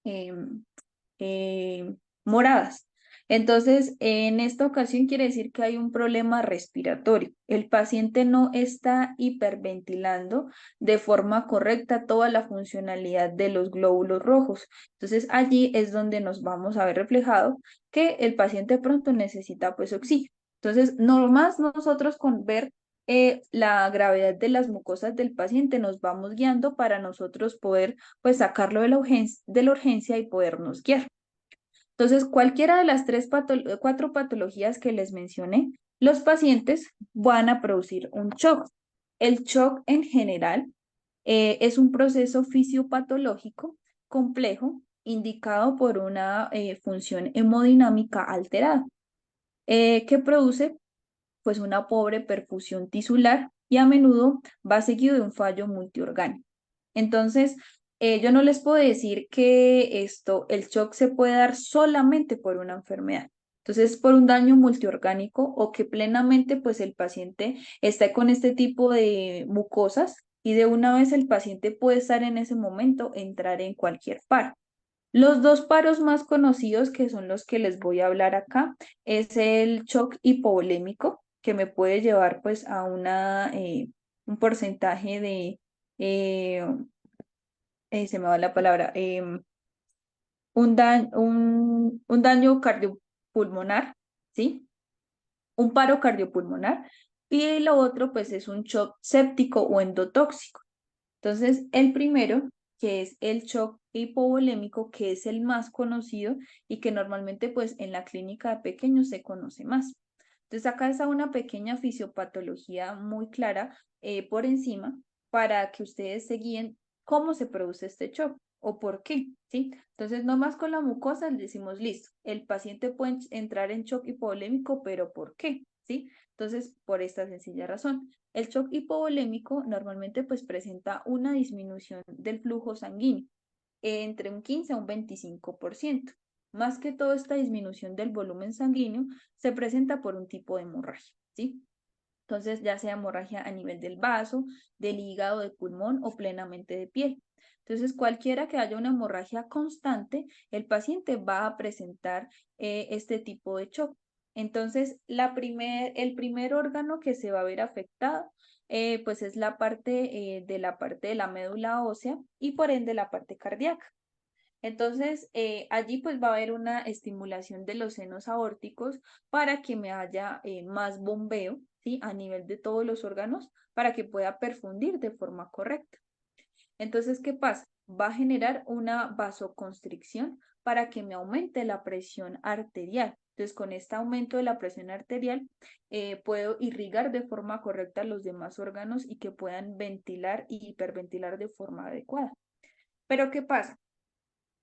em, moradas. Entonces, en esta ocasión quiere decir que hay un problema respiratorio. El paciente no está hiperventilando de forma correcta toda la funcionalidad de los glóbulos rojos. Entonces, allí es donde nos vamos a ver reflejado que el paciente pronto necesita pues oxígeno. Entonces, nomás nosotros con ver la gravedad de las mucosas del paciente nos vamos guiando para nosotros poder pues sacarlo de la urgencia y podernos guiar. Entonces, cualquiera de las 4 patologías que les mencioné, los pacientes van a producir un shock. El shock en general es un proceso fisiopatológico complejo indicado por una función hemodinámica alterada, que produce pues una pobre perfusión tisular y a menudo va seguido de un fallo multiorgánico. Entonces, yo no les puedo decir que el shock se puede dar solamente por una enfermedad. Entonces, por un daño multiorgánico o que plenamente pues el paciente está con este tipo de mucosas y de una vez el paciente puede estar en ese momento, entrar en cualquier paro. Los dos paros más conocidos, que son los que les voy a hablar acá, es el shock hipovolémico, que me puede llevar pues a un porcentaje de, eh, se me va la palabra, un daño cardiopulmonar, ¿sí? Un paro cardiopulmonar. Y lo otro pues es un shock séptico o endotóxico. Entonces, el primero, que es el shock hipovolémico, que es el más conocido y que normalmente pues en la clínica de pequeños se conoce más. Entonces, acá está una pequeña fisiopatología muy clara por encima para que ustedes se guíen cómo se produce este shock o por qué, ¿sí? Entonces, nomás con la mucosa le decimos, listo, el paciente puede entrar en shock hipovolémico, pero ¿por qué? ¿Sí? Entonces, por esta sencilla razón. El shock hipovolémico normalmente pues presenta una disminución del flujo sanguíneo entre un 15 a un 25%. Más que todo esta disminución del volumen sanguíneo se presenta por un tipo de hemorragia, ¿sí? Entonces, ya sea hemorragia a nivel del vaso, del hígado, de pulmón o plenamente de piel. Entonces, cualquiera que haya una hemorragia constante, el paciente va a presentar este tipo de shock. Entonces, el primer órgano que se va a ver afectado, pues es la parte de la médula ósea y por ende la parte cardíaca. Entonces, allí pues va a haber una estimulación de los senos aórticos para que me haya más bombeo, ¿sí? A nivel de todos los órganos para que pueda perfundir de forma correcta. Entonces, ¿qué pasa? Va a generar una vasoconstricción para que me aumente la presión arterial. Entonces, con este aumento de la presión arterial, puedo irrigar de forma correcta los demás órganos y que puedan ventilar y hiperventilar de forma adecuada. Pero, ¿qué pasa?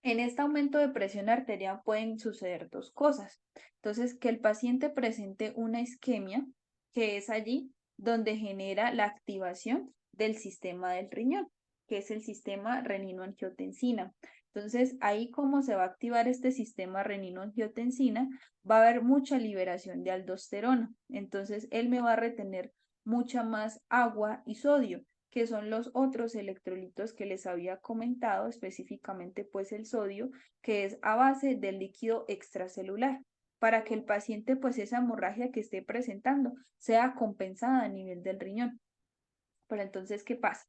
En este aumento de presión arterial pueden suceder dos cosas. Entonces, que el paciente presente una isquemia, que es allí donde genera la activación del sistema del riñón, que es el sistema renino-angiotensina. Entonces, ahí como se va a activar este sistema renino-angiotensina, va a haber mucha liberación de aldosterona. Entonces, él me va a retener mucha más agua y sodio, que son los otros electrolitos que les había comentado, específicamente pues el sodio, que es a base del líquido extracelular, para que el paciente pues esa hemorragia que esté presentando sea compensada a nivel del riñón. Pero entonces, ¿qué pasa?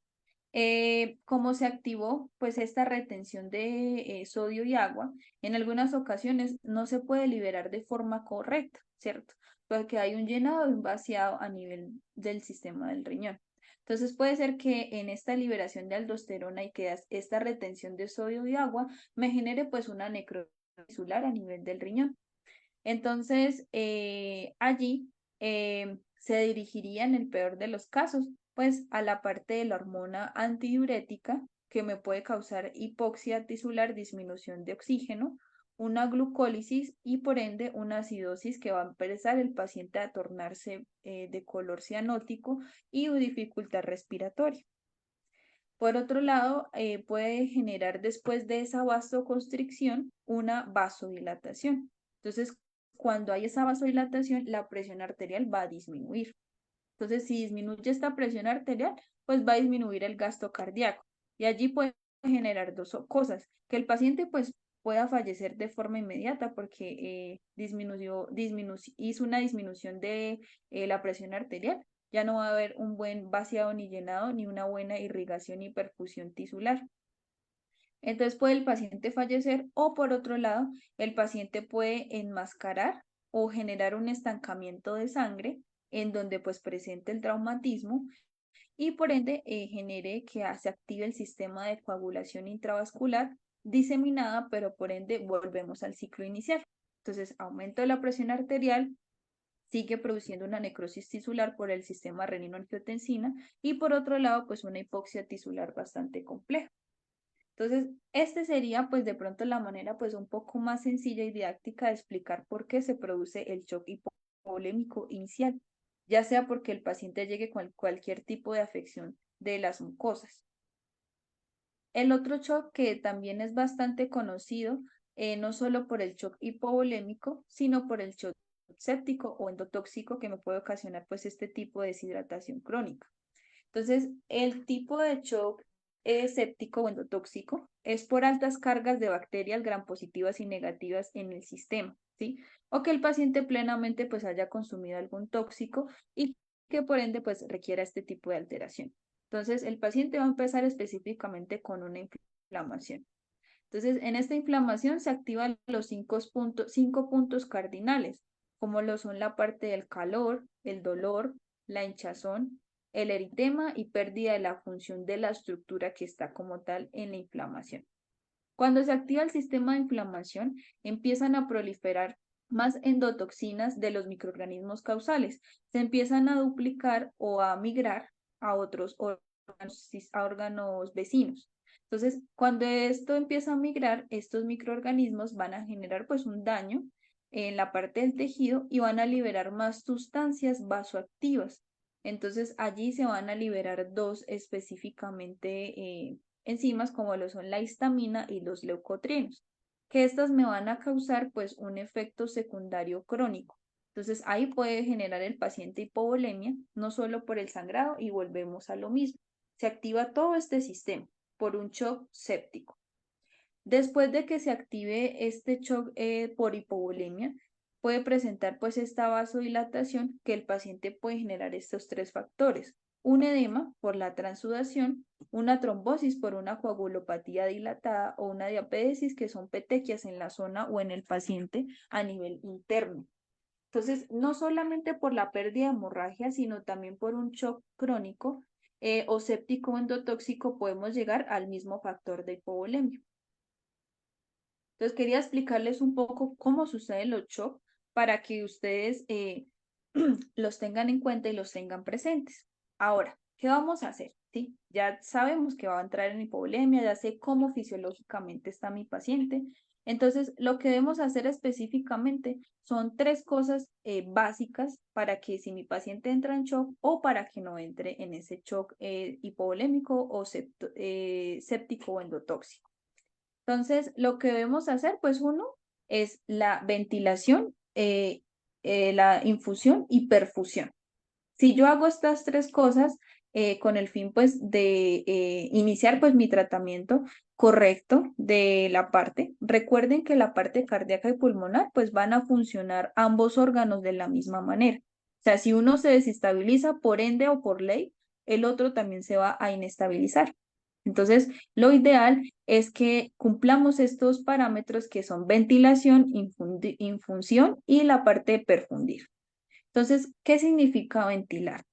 Como se activó pues esta retención de sodio y agua, en algunas ocasiones no se puede liberar de forma correcta, ¿cierto? Porque hay un llenado y un vaciado a nivel del sistema del riñón. Entonces puede ser que en esta liberación de aldosterona y que esta retención de sodio y agua me genere pues una necrosis tisular a nivel del riñón. Entonces, allí se dirigiría en el peor de los casos, pues a la parte de la hormona antidiurética que me puede causar hipoxia tisular, disminución de oxígeno, una glucólisis y por ende una acidosis que va a empezar el paciente a tornarse de color cianótico y dificultad respiratoria. Por otro lado, puede generar después de esa vasoconstricción una vasodilatación. Entonces, cuando hay esa vasodilatación, la presión arterial va a disminuir. Entonces, si disminuye esta presión arterial, pues va a disminuir el gasto cardíaco. Y allí puede generar dos cosas, que el paciente pues pueda fallecer de forma inmediata porque hizo una disminución de la presión arterial. Ya no va a haber un buen vaciado ni llenado, ni una buena irrigación y perfusión tisular. Entonces puede el paciente fallecer o por otro lado, el paciente puede enmascarar o generar un estancamiento de sangre en donde pues presente el traumatismo y por ende genere que se active el sistema de coagulación intravascular diseminada, pero por ende volvemos al ciclo inicial. Entonces, aumento de la presión arterial, sigue produciendo una necrosis tisular por el sistema renino-angiotensina y por otro lado, pues una hipoxia tisular bastante compleja. Entonces, este sería pues de pronto la manera pues un poco más sencilla y didáctica de explicar por qué se produce el shock hipovolémico inicial, ya sea porque el paciente llegue con cualquier tipo de afección de las mucosas. El otro shock que también es bastante conocido, no solo por el shock hipovolémico, sino por el shock séptico o endotóxico que me puede ocasionar pues este tipo de deshidratación crónica. Entonces, el tipo de shock séptico o endotóxico es por altas cargas de bacterias gram positivas y negativas en el sistema, ¿sí? O que el paciente plenamente pues haya consumido algún tóxico y que por ende pues requiera este tipo de alteración. Entonces, el paciente va a empezar específicamente con una inflamación. Entonces, en esta inflamación se activan los cinco puntos cardinales, como lo son la parte del calor, el dolor, la hinchazón, el eritema y pérdida de la función de la estructura que está como tal en la inflamación. Cuando se activa el sistema de inflamación, empiezan a proliferar más endotoxinas de los microorganismos causales. Se empiezan a duplicar o a migrar a otros órganos vecinos. Entonces, cuando esto empieza a migrar, estos microorganismos van a generar pues un daño en la parte del tejido y van a liberar más sustancias vasoactivas. Entonces, allí se van a liberar dos específicamente enzimas como lo son la histamina y los leucotrienos, que estas me van a causar pues un efecto secundario crónico. Entonces ahí puede generar el paciente hipovolemia, no solo por el sangrado y volvemos a lo mismo. Se activa todo este sistema por un shock séptico. Después de que se active este shock por hipovolemia, puede presentar pues esta vasodilatación que el paciente puede generar estos tres factores. Un edema por la transudación, una trombosis por una coagulopatía dilatada o una diapedesis que son petequias en la zona o en el paciente a nivel interno. Entonces, no solamente por la pérdida de hemorragia, sino también por un shock crónico o séptico endotóxico podemos llegar al mismo factor de hipovolemia. Entonces quería explicarles un poco cómo suceden los shocks para que ustedes los tengan en cuenta y los tengan presentes. Ahora, ¿qué vamos a hacer? ¿Sí? Ya sabemos que va a entrar en hipovolemia, ya sé cómo fisiológicamente está mi paciente. Entonces, lo que debemos hacer específicamente son tres cosas básicas para que si mi paciente entra en shock o para que no entre en ese shock hipovolémico o séptico o endotóxico. Entonces, lo que debemos hacer, pues uno, es la ventilación, la infusión y perfusión. Si yo hago estas tres cosas con el fin, pues, de iniciar, pues, mi tratamiento correcto de la parte, recuerden que la parte cardíaca y pulmonar, pues, van a funcionar ambos órganos de la misma manera. O sea, si uno se desestabiliza por ende o por ley, el otro también se va a inestabilizar. Entonces, lo ideal es que cumplamos estos parámetros que son ventilación, infunción y la parte de perfundir. Entonces, ¿qué significa ventilar?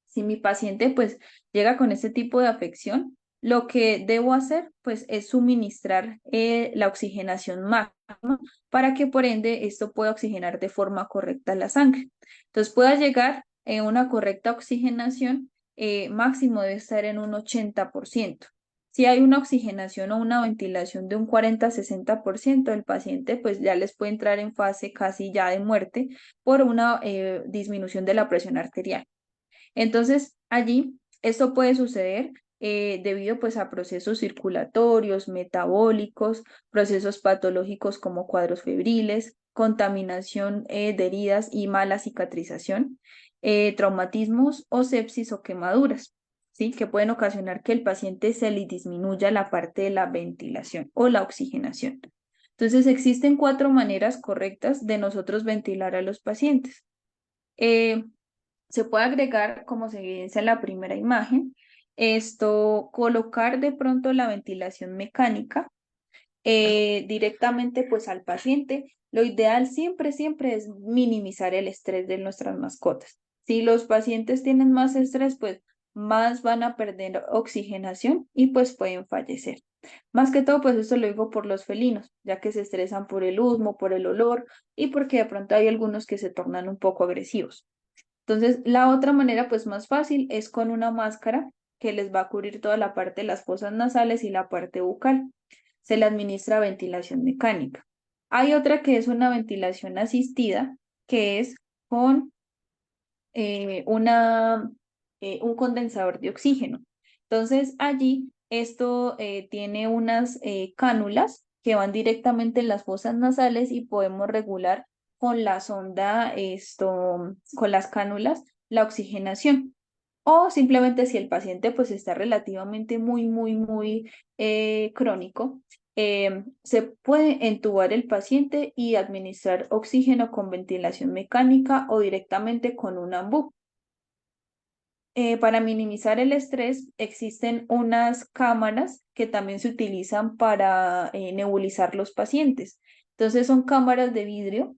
Si mi paciente pues llega con este tipo de afección, lo que debo hacer pues es suministrar la oxigenación máxima para que por ende esto pueda oxigenar de forma correcta la sangre. Entonces pueda llegar en una correcta oxigenación, máximo debe estar en un 80%. Si hay una oxigenación o una ventilación de un 40-60%, el paciente pues ya les puede entrar en fase casi ya de muerte por una disminución de la presión arterial. Entonces, allí esto puede suceder debido pues a procesos circulatorios, metabólicos, procesos patológicos como cuadros febriles, contaminación de heridas y mala cicatrización, traumatismos o sepsis o quemaduras, ¿sí? Que pueden ocasionar que el paciente se le disminuya la parte de la ventilación o la oxigenación. Entonces, existen 4 maneras correctas de nosotros ventilar a los pacientes. Se puede agregar, como se evidencia en la primera imagen, esto, colocar de pronto la ventilación mecánica directamente pues al paciente. Lo ideal siempre, siempre es minimizar el estrés de nuestras mascotas. Si los pacientes tienen más estrés, pues más van a perder oxigenación y pues pueden fallecer. Más que todo, pues esto lo digo por los felinos, ya que se estresan por el humo, por el olor y porque de pronto hay algunos que se tornan un poco agresivos. Entonces, la otra manera, pues más fácil, es con una máscara que les va a cubrir toda la parte de las fosas nasales y la parte bucal. Se le administra ventilación mecánica. Hay otra que es una ventilación asistida, que es con un condensador de oxígeno. Entonces allí esto tiene unas cánulas que van directamente en las fosas nasales y podemos regular con la sonda, con las cánulas, la oxigenación. O simplemente si el paciente pues está relativamente muy crónico, se puede entubar el paciente y administrar oxígeno con ventilación mecánica o directamente con un ambú. Para minimizar el estrés, existen unas cámaras que también se utilizan para nebulizar los pacientes. Entonces son cámaras de vidrio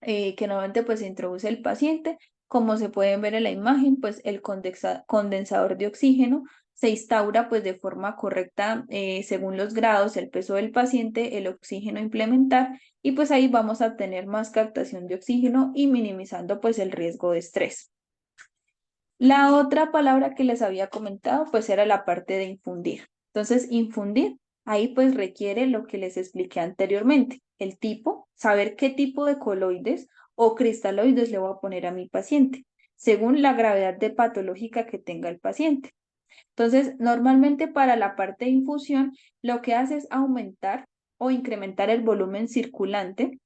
que normalmente pues se introduce el paciente. Como se pueden ver en la imagen, pues el condensador de oxígeno se instaura pues de forma correcta según los grados, el peso del paciente, el oxígeno a implementar y pues ahí vamos a tener más captación de oxígeno y minimizando pues el riesgo de estrés. La otra palabra que les había comentado pues era la parte de infundir. Entonces, infundir ahí pues requiere lo que les expliqué anteriormente, el tipo, saber qué tipo de coloides o cristaloides le voy a poner a mi paciente, según la gravedad de patológica que tenga el paciente. Entonces, normalmente para la parte de infusión, lo que hace es aumentar o incrementar el volumen circulante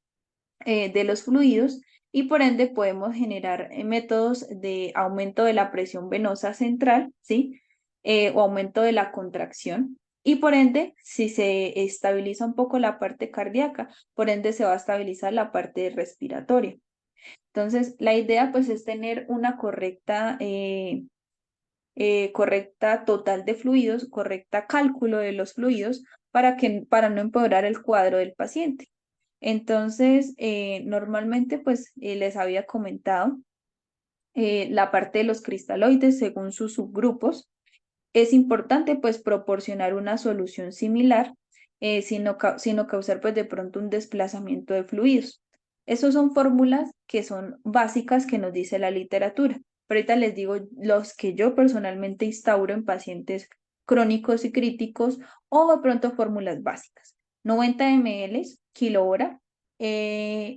de los fluidos y por ende podemos generar métodos de aumento de la presión venosa central, ¿sí? O aumento de la contracción. Y por ende, si se estabiliza un poco la parte cardíaca, por ende se va a estabilizar la parte respiratoria. Entonces, la idea pues es tener una correcta total de fluidos, correcta cálculo de los fluidos para no empeorar el cuadro del paciente. Entonces, normalmente, pues les había comentado la parte de los cristaloides según sus subgrupos. Es importante, pues, proporcionar una solución similar, sino causar, pues, de pronto un desplazamiento de fluidos. Esas son fórmulas que son básicas que nos dice la literatura. Pero ahorita les digo los que yo personalmente instauro en pacientes crónicos y críticos o de pronto fórmulas básicas. 90 ml kilohora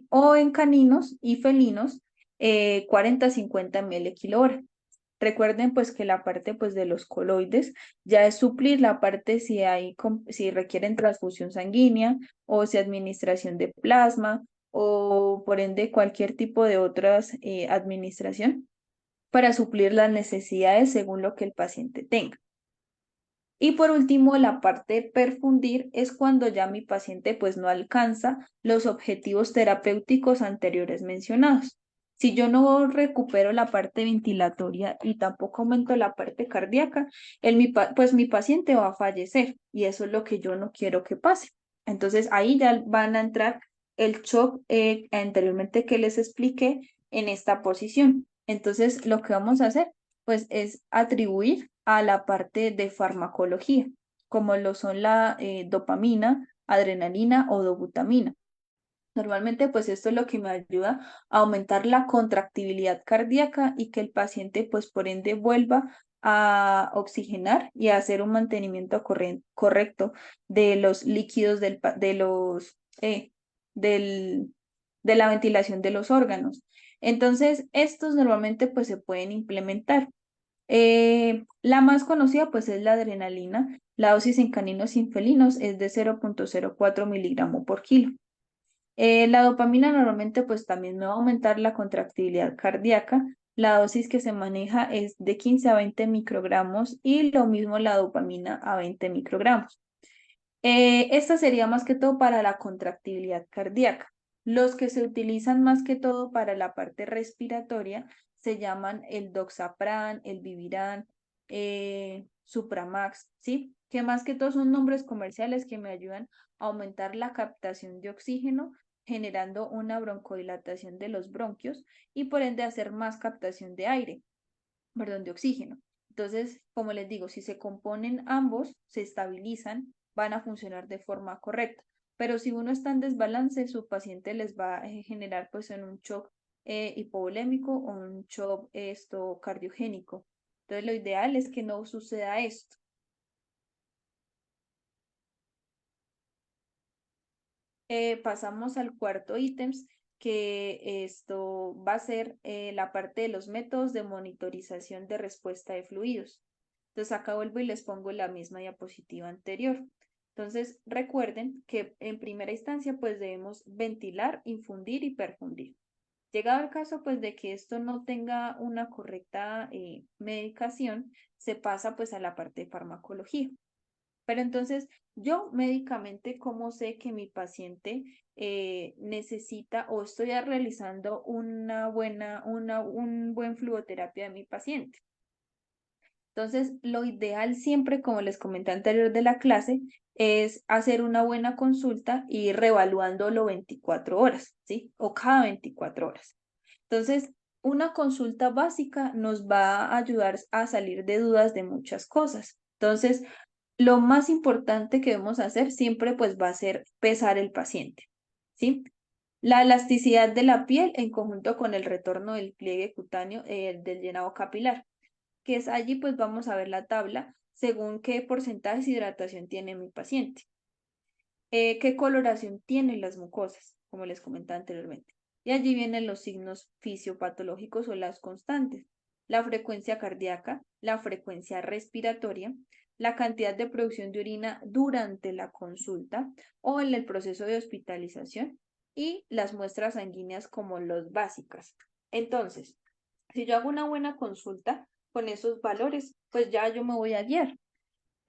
o en caninos y felinos 40-50 ml kilohora. Recuerden pues que la parte pues de los coloides ya es suplir la parte si requieren transfusión sanguínea o si administración de plasma o por ende cualquier tipo de otras administración para suplir las necesidades según lo que el paciente tenga. Y por último, la parte de perfundir es cuando ya mi paciente pues no alcanza los objetivos terapéuticos anteriores mencionados. Si yo no recupero la parte ventilatoria y tampoco aumento la parte cardíaca, pues mi paciente va a fallecer y eso es lo que yo no quiero que pase. Entonces ahí ya van a entrar el shock anteriormente que les expliqué en esta posición. Entonces lo que vamos a hacer pues es atribuir a la parte de farmacología, como lo son la dopamina, adrenalina o dobutamina. Normalmente, pues esto es lo que me ayuda a aumentar la contractibilidad cardíaca y que el paciente, pues por ende, vuelva a oxigenar y a hacer un mantenimiento correcto de los líquidos de la ventilación de los órganos. Entonces, estos normalmente pues se pueden implementar. La más conocida pues es la adrenalina. La dosis en caninos y en felinos es de 0,04 miligramos por kilo. La dopamina normalmente pues también me va a aumentar la contractibilidad cardíaca. La dosis que se maneja es de 15 a 20 microgramos y lo mismo la dopamina a 20 microgramos. Esta sería más que todo para la contractibilidad cardíaca. Los que se utilizan más que todo para la parte respiratoria se llaman el Doxapran, el Viviran, Supramax, ¿sí? Que más que todo son nombres comerciales que me ayudan a aumentar la captación de oxígeno, generando una broncodilatación de los bronquios y por ende hacer más captación de aire, perdón, de oxígeno. Entonces, como les digo, si se componen ambos, se estabilizan, van a funcionar de forma correcta. Pero si uno está en desbalance, su paciente les va a generar pues en un shock hipovolémico o un shock cardiogénico. Entonces, lo ideal es que no suceda esto. Pasamos al cuarto ítem, que esto va a ser la parte de los métodos de monitorización de respuesta de fluidos. Entonces acá vuelvo y les pongo la misma diapositiva anterior. Entonces recuerden que en primera instancia pues debemos ventilar, infundir y perfundir. Llegado el caso pues de que esto no tenga una correcta medicación, se pasa pues a la parte de farmacología. Pero entonces, yo médicamente, ¿cómo sé que mi paciente necesita o estoy realizando un buen fluoterapia de mi paciente? Entonces, lo ideal siempre, como les comenté anterior de la clase, es hacer una buena consulta y reevaluándolo 24 horas, ¿sí? O cada 24 horas. Entonces, una consulta básica nos va a ayudar a salir de dudas de muchas cosas. Entonces, lo más importante que debemos hacer siempre pues va a ser pesar el paciente, ¿sí? La elasticidad de la piel en conjunto con el retorno del pliegue cutáneo del llenado capilar, que es allí pues vamos a ver la tabla según qué porcentaje de hidratación tiene mi paciente. Qué coloración tienen las mucosas, como les comentaba anteriormente. Y allí vienen los signos fisiopatológicos o las constantes, la frecuencia cardíaca, la frecuencia respiratoria, la cantidad de producción de orina durante la consulta o en el proceso de hospitalización y las muestras sanguíneas como los básicas. Entonces, si yo hago una buena consulta con esos valores, pues ya yo me voy a guiar.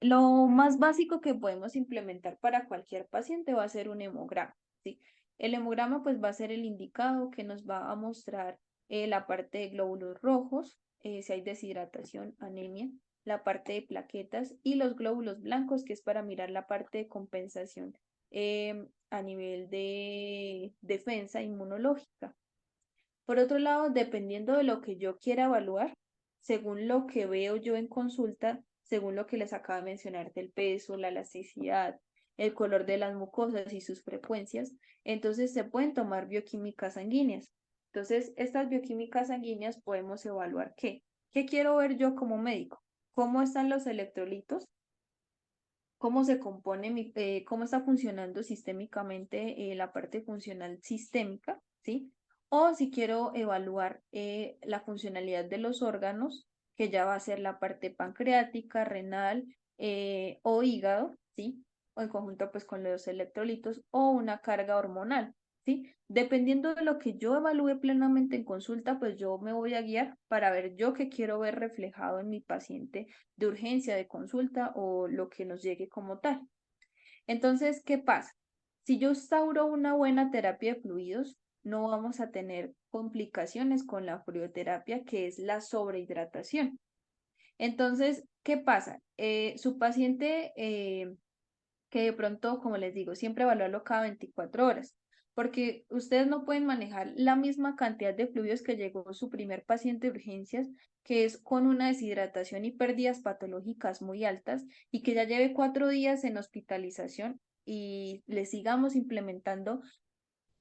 Lo más básico que podemos implementar para cualquier paciente va a ser un hemograma, ¿sí? El hemograma pues va a ser el indicado que nos va a mostrar la parte de glóbulos rojos, si hay deshidratación, anemia, la parte de plaquetas y los glóbulos blancos, que es para mirar la parte de compensación a nivel de defensa inmunológica. Por otro lado, dependiendo de lo que yo quiera evaluar, según lo que veo yo en consulta, según lo que les acabo de mencionar del peso, la elasticidad, el color de las mucosas y sus frecuencias, entonces se pueden tomar bioquímicas sanguíneas. Entonces, estas bioquímicas sanguíneas podemos evaluar qué. ¿Qué quiero ver yo como médico? ¿Cómo están los electrolitos? ¿Cómo se compone, cómo está funcionando sistémicamente la parte funcional sistémica, ¿sí? O si quiero evaluar la funcionalidad de los órganos, que ya va a ser la parte pancreática, renal o hígado, ¿sí? O en conjunto pues con los electrolitos o una carga hormonal, ¿sí? Dependiendo de lo que yo evalúe plenamente en consulta, pues yo me voy a guiar para ver yo qué quiero ver reflejado en mi paciente de urgencia, de consulta o lo que nos llegue como tal. Entonces, ¿qué pasa? Si yo instauro una buena terapia de fluidos, no vamos a tener complicaciones con la frioterapia, que es la sobrehidratación. Entonces, ¿qué pasa? Su paciente que de pronto, como les digo, siempre evaluarlo cada 24 horas, porque ustedes no pueden manejar la misma cantidad de fluidos que llegó su primer paciente de urgencias, que es con una deshidratación y pérdidas patológicas muy altas, y que ya lleve 4 días en hospitalización y le sigamos implementando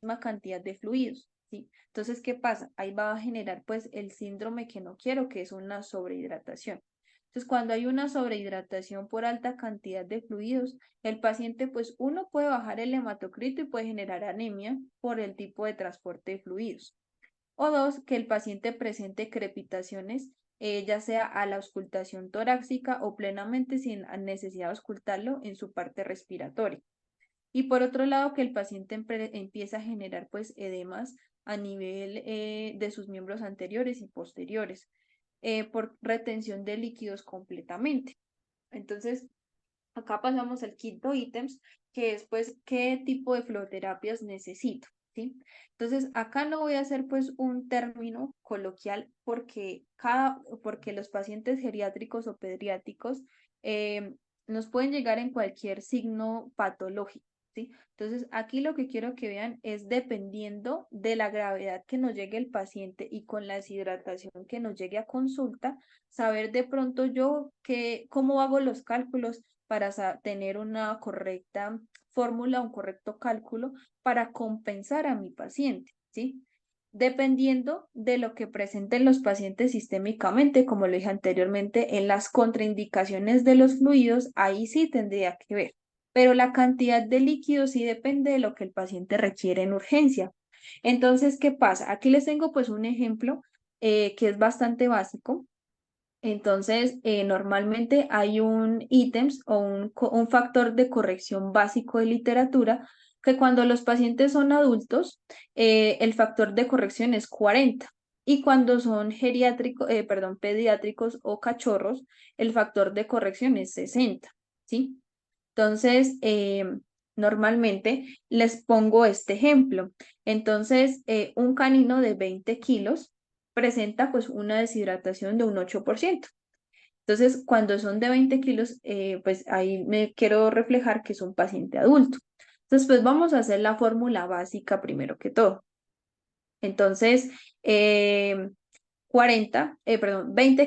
la misma cantidad de fluidos, ¿sí? Entonces, ¿qué pasa? Ahí va a generar pues el síndrome que no quiero, que es una sobrehidratación. Entonces, cuando hay una sobrehidratación por alta cantidad de fluidos, el paciente, pues uno puede bajar el hematocrito y puede generar anemia por el tipo de transporte de fluidos. O dos, que el paciente presente crepitaciones, ya sea a la auscultación torácica o plenamente sin necesidad de auscultarlo en su parte respiratoria. Y por otro lado, que el paciente empieza a generar pues edemas a nivel de sus miembros anteriores y posteriores por retención de líquidos completamente. Entonces, acá pasamos al quinto ítem, que es pues qué tipo de fluoterapias necesito, ¿sí? Entonces, acá no voy a hacer pues un término coloquial porque los pacientes geriátricos o pediátricos nos pueden llegar en cualquier signo patológico, ¿sí? Entonces, aquí lo que quiero que vean es dependiendo de la gravedad que nos llegue el paciente y con la deshidratación que nos llegue a consulta, saber de pronto yo cómo hago los cálculos para tener una correcta fórmula, un correcto cálculo para compensar a mi paciente, ¿sí? dependiendo de lo que presenten los pacientes sistémicamente, como lo dije anteriormente, en las contraindicaciones de los fluidos, ahí sí tendría que ver. Pero la cantidad de líquido sí depende de lo que el paciente requiere en urgencia. Entonces, ¿qué pasa? Aquí les tengo pues un ejemplo que es bastante básico. Entonces, normalmente hay un ítems o un factor de corrección básico de literatura que cuando los pacientes son adultos, el factor de corrección es 40 y cuando son pediátricos o cachorros, el factor de corrección es 60, ¿sí? Entonces, normalmente les pongo este ejemplo. Entonces, un canino de 20 kilos presenta pues una deshidratación de un 8%. Entonces, cuando son de 20 kilos, pues ahí me quiero reflejar que es un paciente adulto. Entonces, pues vamos a hacer la fórmula básica primero que todo. Entonces, 20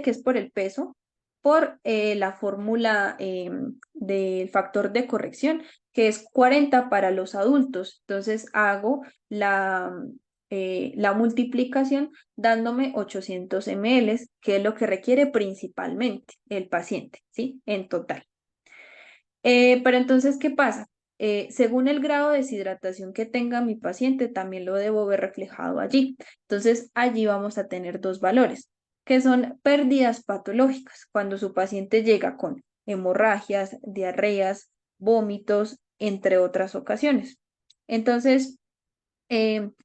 que es por el peso, por la fórmula del factor de corrección, que es 40 para los adultos. Entonces, hago la multiplicación dándome 800 ml, que es lo que requiere principalmente el paciente, ¿sí? En total. Pero entonces, ¿qué pasa? Según el grado de deshidratación que tenga mi paciente, también lo debo ver reflejado allí. Entonces, allí vamos a tener dos valores, que son pérdidas patológicas, cuando su paciente llega con hemorragias, diarreas, vómitos, entre otras ocasiones. Entonces,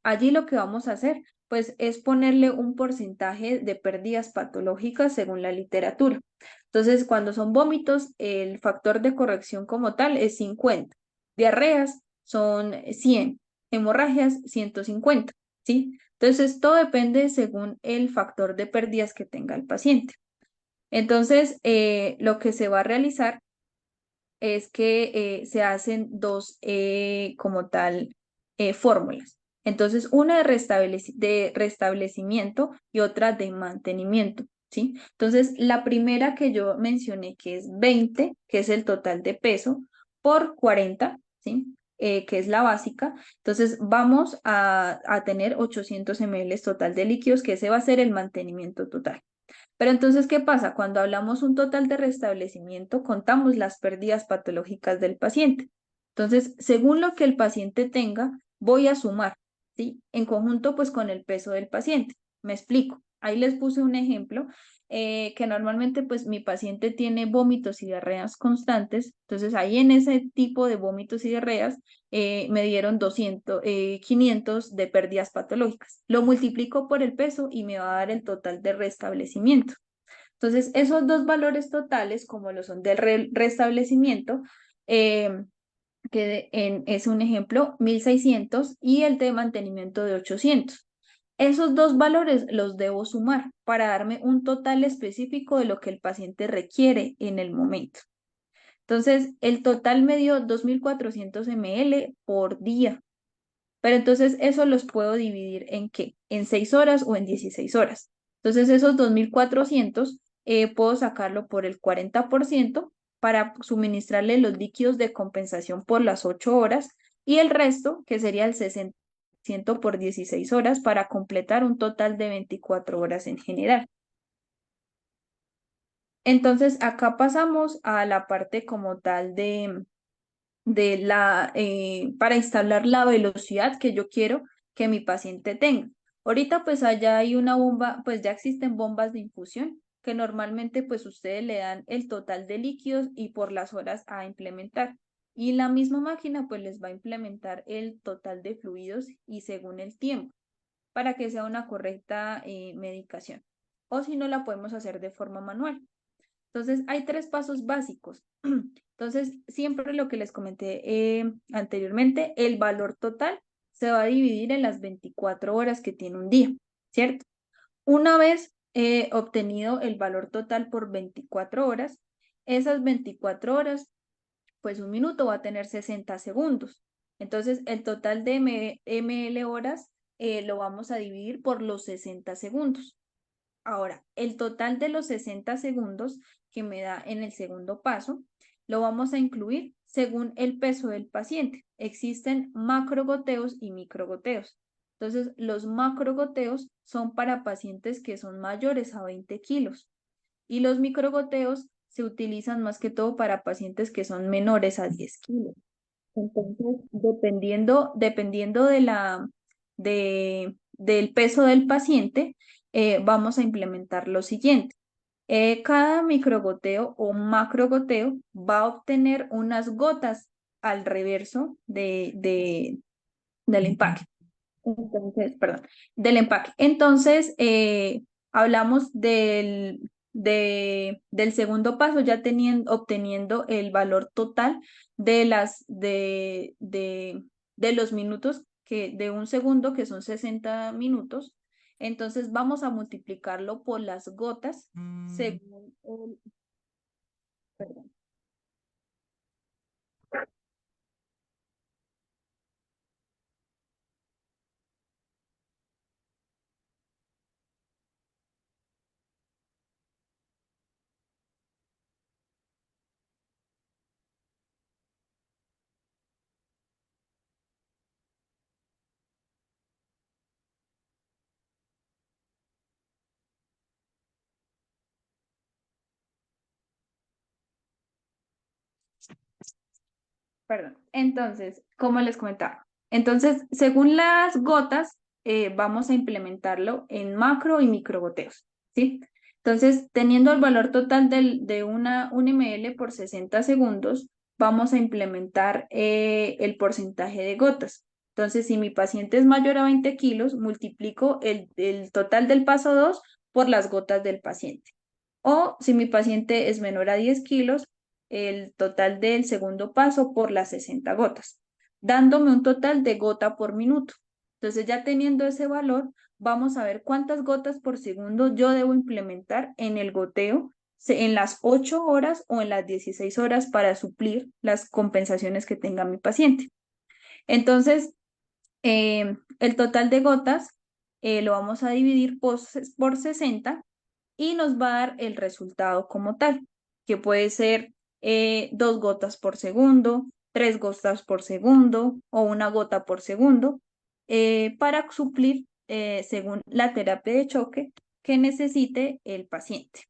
allí lo que vamos a hacer, pues, es ponerle un porcentaje de pérdidas patológicas según la literatura. Entonces, cuando son vómitos, el factor de corrección como tal es 50. Diarreas son 100. Hemorragias, 150, ¿sí? Entonces, todo depende según el factor de pérdidas que tenga el paciente. Entonces, lo que se va a realizar es que se hacen dos como tal fórmulas. Entonces, una de restablecimiento y otra de mantenimiento, ¿sí? Entonces, la primera que yo mencioné, que es 20, que es el total de peso, por 40, ¿sí? Que es la básica. Entonces, vamos a tener 800 ml total de líquidos, que ese va a ser el mantenimiento total. Pero entonces, ¿qué pasa? Cuando hablamos un total de restablecimiento, contamos las pérdidas patológicas del paciente. Entonces, según lo que el paciente tenga, voy a sumar, ¿sí? En conjunto, pues con el peso del paciente. Me explico. Ahí les puse un ejemplo que normalmente, pues mi paciente tiene vómitos y diarreas constantes. Entonces, ahí en ese tipo de vómitos y diarreas, me dieron 500 de pérdidas patológicas. Lo multiplico por el peso y me va a dar el total de restablecimiento. Entonces, esos dos valores totales, como lo son del restablecimiento, eh, es un ejemplo 1600 y el de mantenimiento de 800. Esos dos valores los debo sumar para darme un total específico de lo que el paciente requiere en el momento. Entonces, el total me dio 2400 ml por día. Pero entonces eso los puedo dividir en qué, en 6 horas o en 16 horas. Entonces esos 2400 puedo sacarlo por el 40% para suministrarle los líquidos de compensación por las 8 horas y el resto, que sería el 60% por 16 horas, para completar un total de 24 horas en general. Entonces acá pasamos a la parte como tal para instalar la velocidad que yo quiero que mi paciente tenga. Ahorita pues allá hay una bomba, pues ya existen bombas de infusión que normalmente pues ustedes le dan el total de líquidos y por las horas a implementar. Y la misma máquina pues les va a implementar el total de fluidos y según el tiempo para que sea una correcta medicación. O si no, la podemos hacer de forma manual. Entonces, hay tres pasos básicos. Entonces, siempre lo que les comenté anteriormente, el valor total se va a dividir en las 24 horas que tiene un día, ¿cierto? Una vez obtenido el valor total por 24 horas, esas 24 horas, pues un minuto va a tener 60 segundos. Entonces, el total de ml horas lo vamos a dividir por los 60 segundos. Ahora, el total de los 60 segundos que me da en el segundo paso, lo vamos a incluir según el peso del paciente. Existen macrogoteos y microgoteos. Entonces, los macrogoteos son para pacientes que son mayores a 20 kilos y los microgoteos se utilizan más que todo para pacientes que son menores a 10 kilos. Entonces, dependiendo del peso del paciente, vamos a implementar lo siguiente. Cada microgoteo o macrogoteo va a obtener unas gotas al reverso del empaque. Entonces, perdón, del empaque. Entonces, hablamos del segundo paso, ya obteniendo el valor total de los minutos de un segundo, que son 60 minutos. Entonces, vamos a multiplicarlo por las gotas según perdón. Perdón. Entonces, como les comentaba, entonces, según las gotas, vamos a implementarlo en macro y microgoteos, ¿sí? Entonces, teniendo el valor total de un ml por 60 segundos, vamos a implementar el porcentaje de gotas. Entonces, si mi paciente es mayor a 20 kilos, multiplico el total del paso 2 por las gotas del paciente. O si mi paciente es menor a 10 kilos, el total del segundo paso por las 60 gotas, dándome un total de gota por minuto. Entonces, ya teniendo ese valor, vamos a ver cuántas gotas por segundo yo debo implementar en el goteo en las 8 horas o en las 16 horas para suplir las compensaciones que tenga mi paciente. Entonces, el total de gotas lo vamos a dividir por 60 y nos va a dar el resultado como tal, que puede ser 2 gotas por segundo, 3 gotas por segundo o 1 gota por segundo, para suplir según la terapia de choque que necesite el paciente.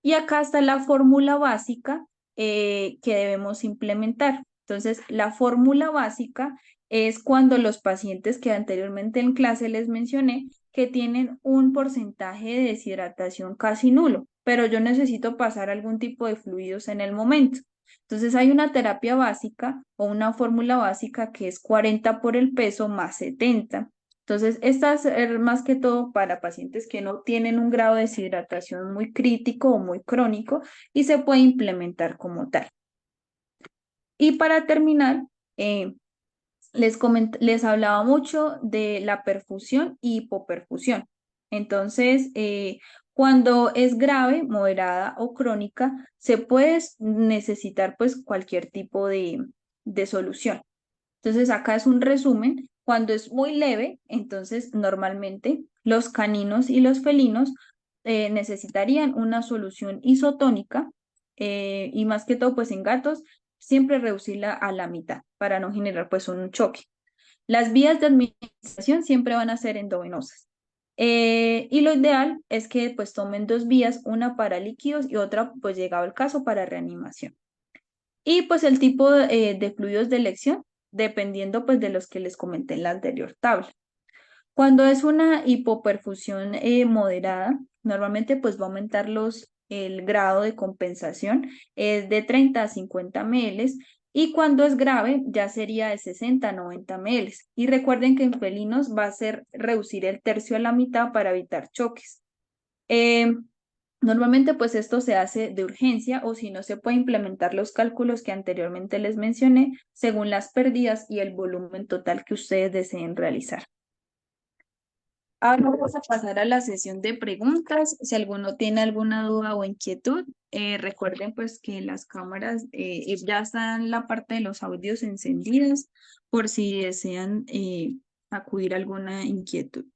Y acá está la fórmula básica que debemos implementar. Entonces, la fórmula básica es cuando los pacientes que anteriormente en clase les mencioné que tienen un porcentaje de deshidratación casi nulo, pero yo necesito pasar algún tipo de fluidos en el momento. Entonces, hay una terapia básica o una fórmula básica que es 40 por el peso más 70. Entonces, esta es más que todo para pacientes que no tienen un grado de deshidratación muy crítico o muy crónico y se puede implementar como tal. Y para terminar, les hablaba mucho de la perfusión y hipoperfusión. Entonces, cuando es grave, moderada o crónica, se puede necesitar pues cualquier tipo de solución. Entonces, acá es un resumen. Cuando es muy leve, entonces normalmente los caninos y los felinos necesitarían una solución isotónica y más que todo, pues en gatos, siempre reducirla a la mitad para no generar pues un choque. Las vías de administración siempre van a ser endovenosas. Y lo ideal es que pues tomen 2 vías, una para líquidos y otra pues llegado el caso para reanimación. Y pues el tipo de fluidos de elección, dependiendo pues de los que les comenté en la anterior tabla. Cuando es una hipoperfusión moderada, normalmente pues va a aumentar el grado de compensación, es de 30 a 50 ml, y cuando es grave ya sería de 60 a 90 ml. Y recuerden que en felinos va a ser reducir el tercio a la mitad para evitar choques. Normalmente pues esto se hace de urgencia o si no se puede implementar los cálculos que anteriormente les mencioné según las pérdidas y el volumen total que ustedes deseen realizar. Ahora vamos a pasar a la sesión de preguntas. Si alguno tiene alguna duda o inquietud, recuerden pues que las cámaras ya están la parte de los audios encendidas por si desean acudir a alguna inquietud.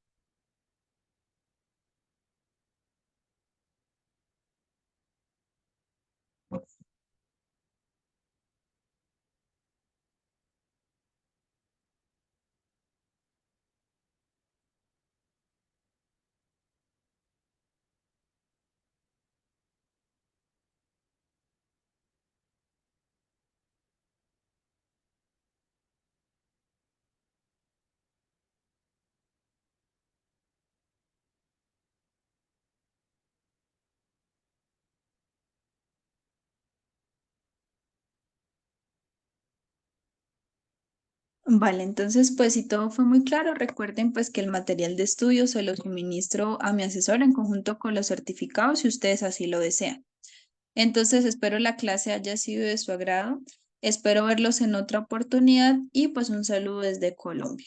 Vale, entonces pues si todo fue muy claro, recuerden pues que el material de estudio se lo suministro a mi asesor en conjunto con los certificados si ustedes así lo desean. Entonces espero la clase haya sido de su agrado, espero verlos en otra oportunidad y pues un saludo desde Colombia.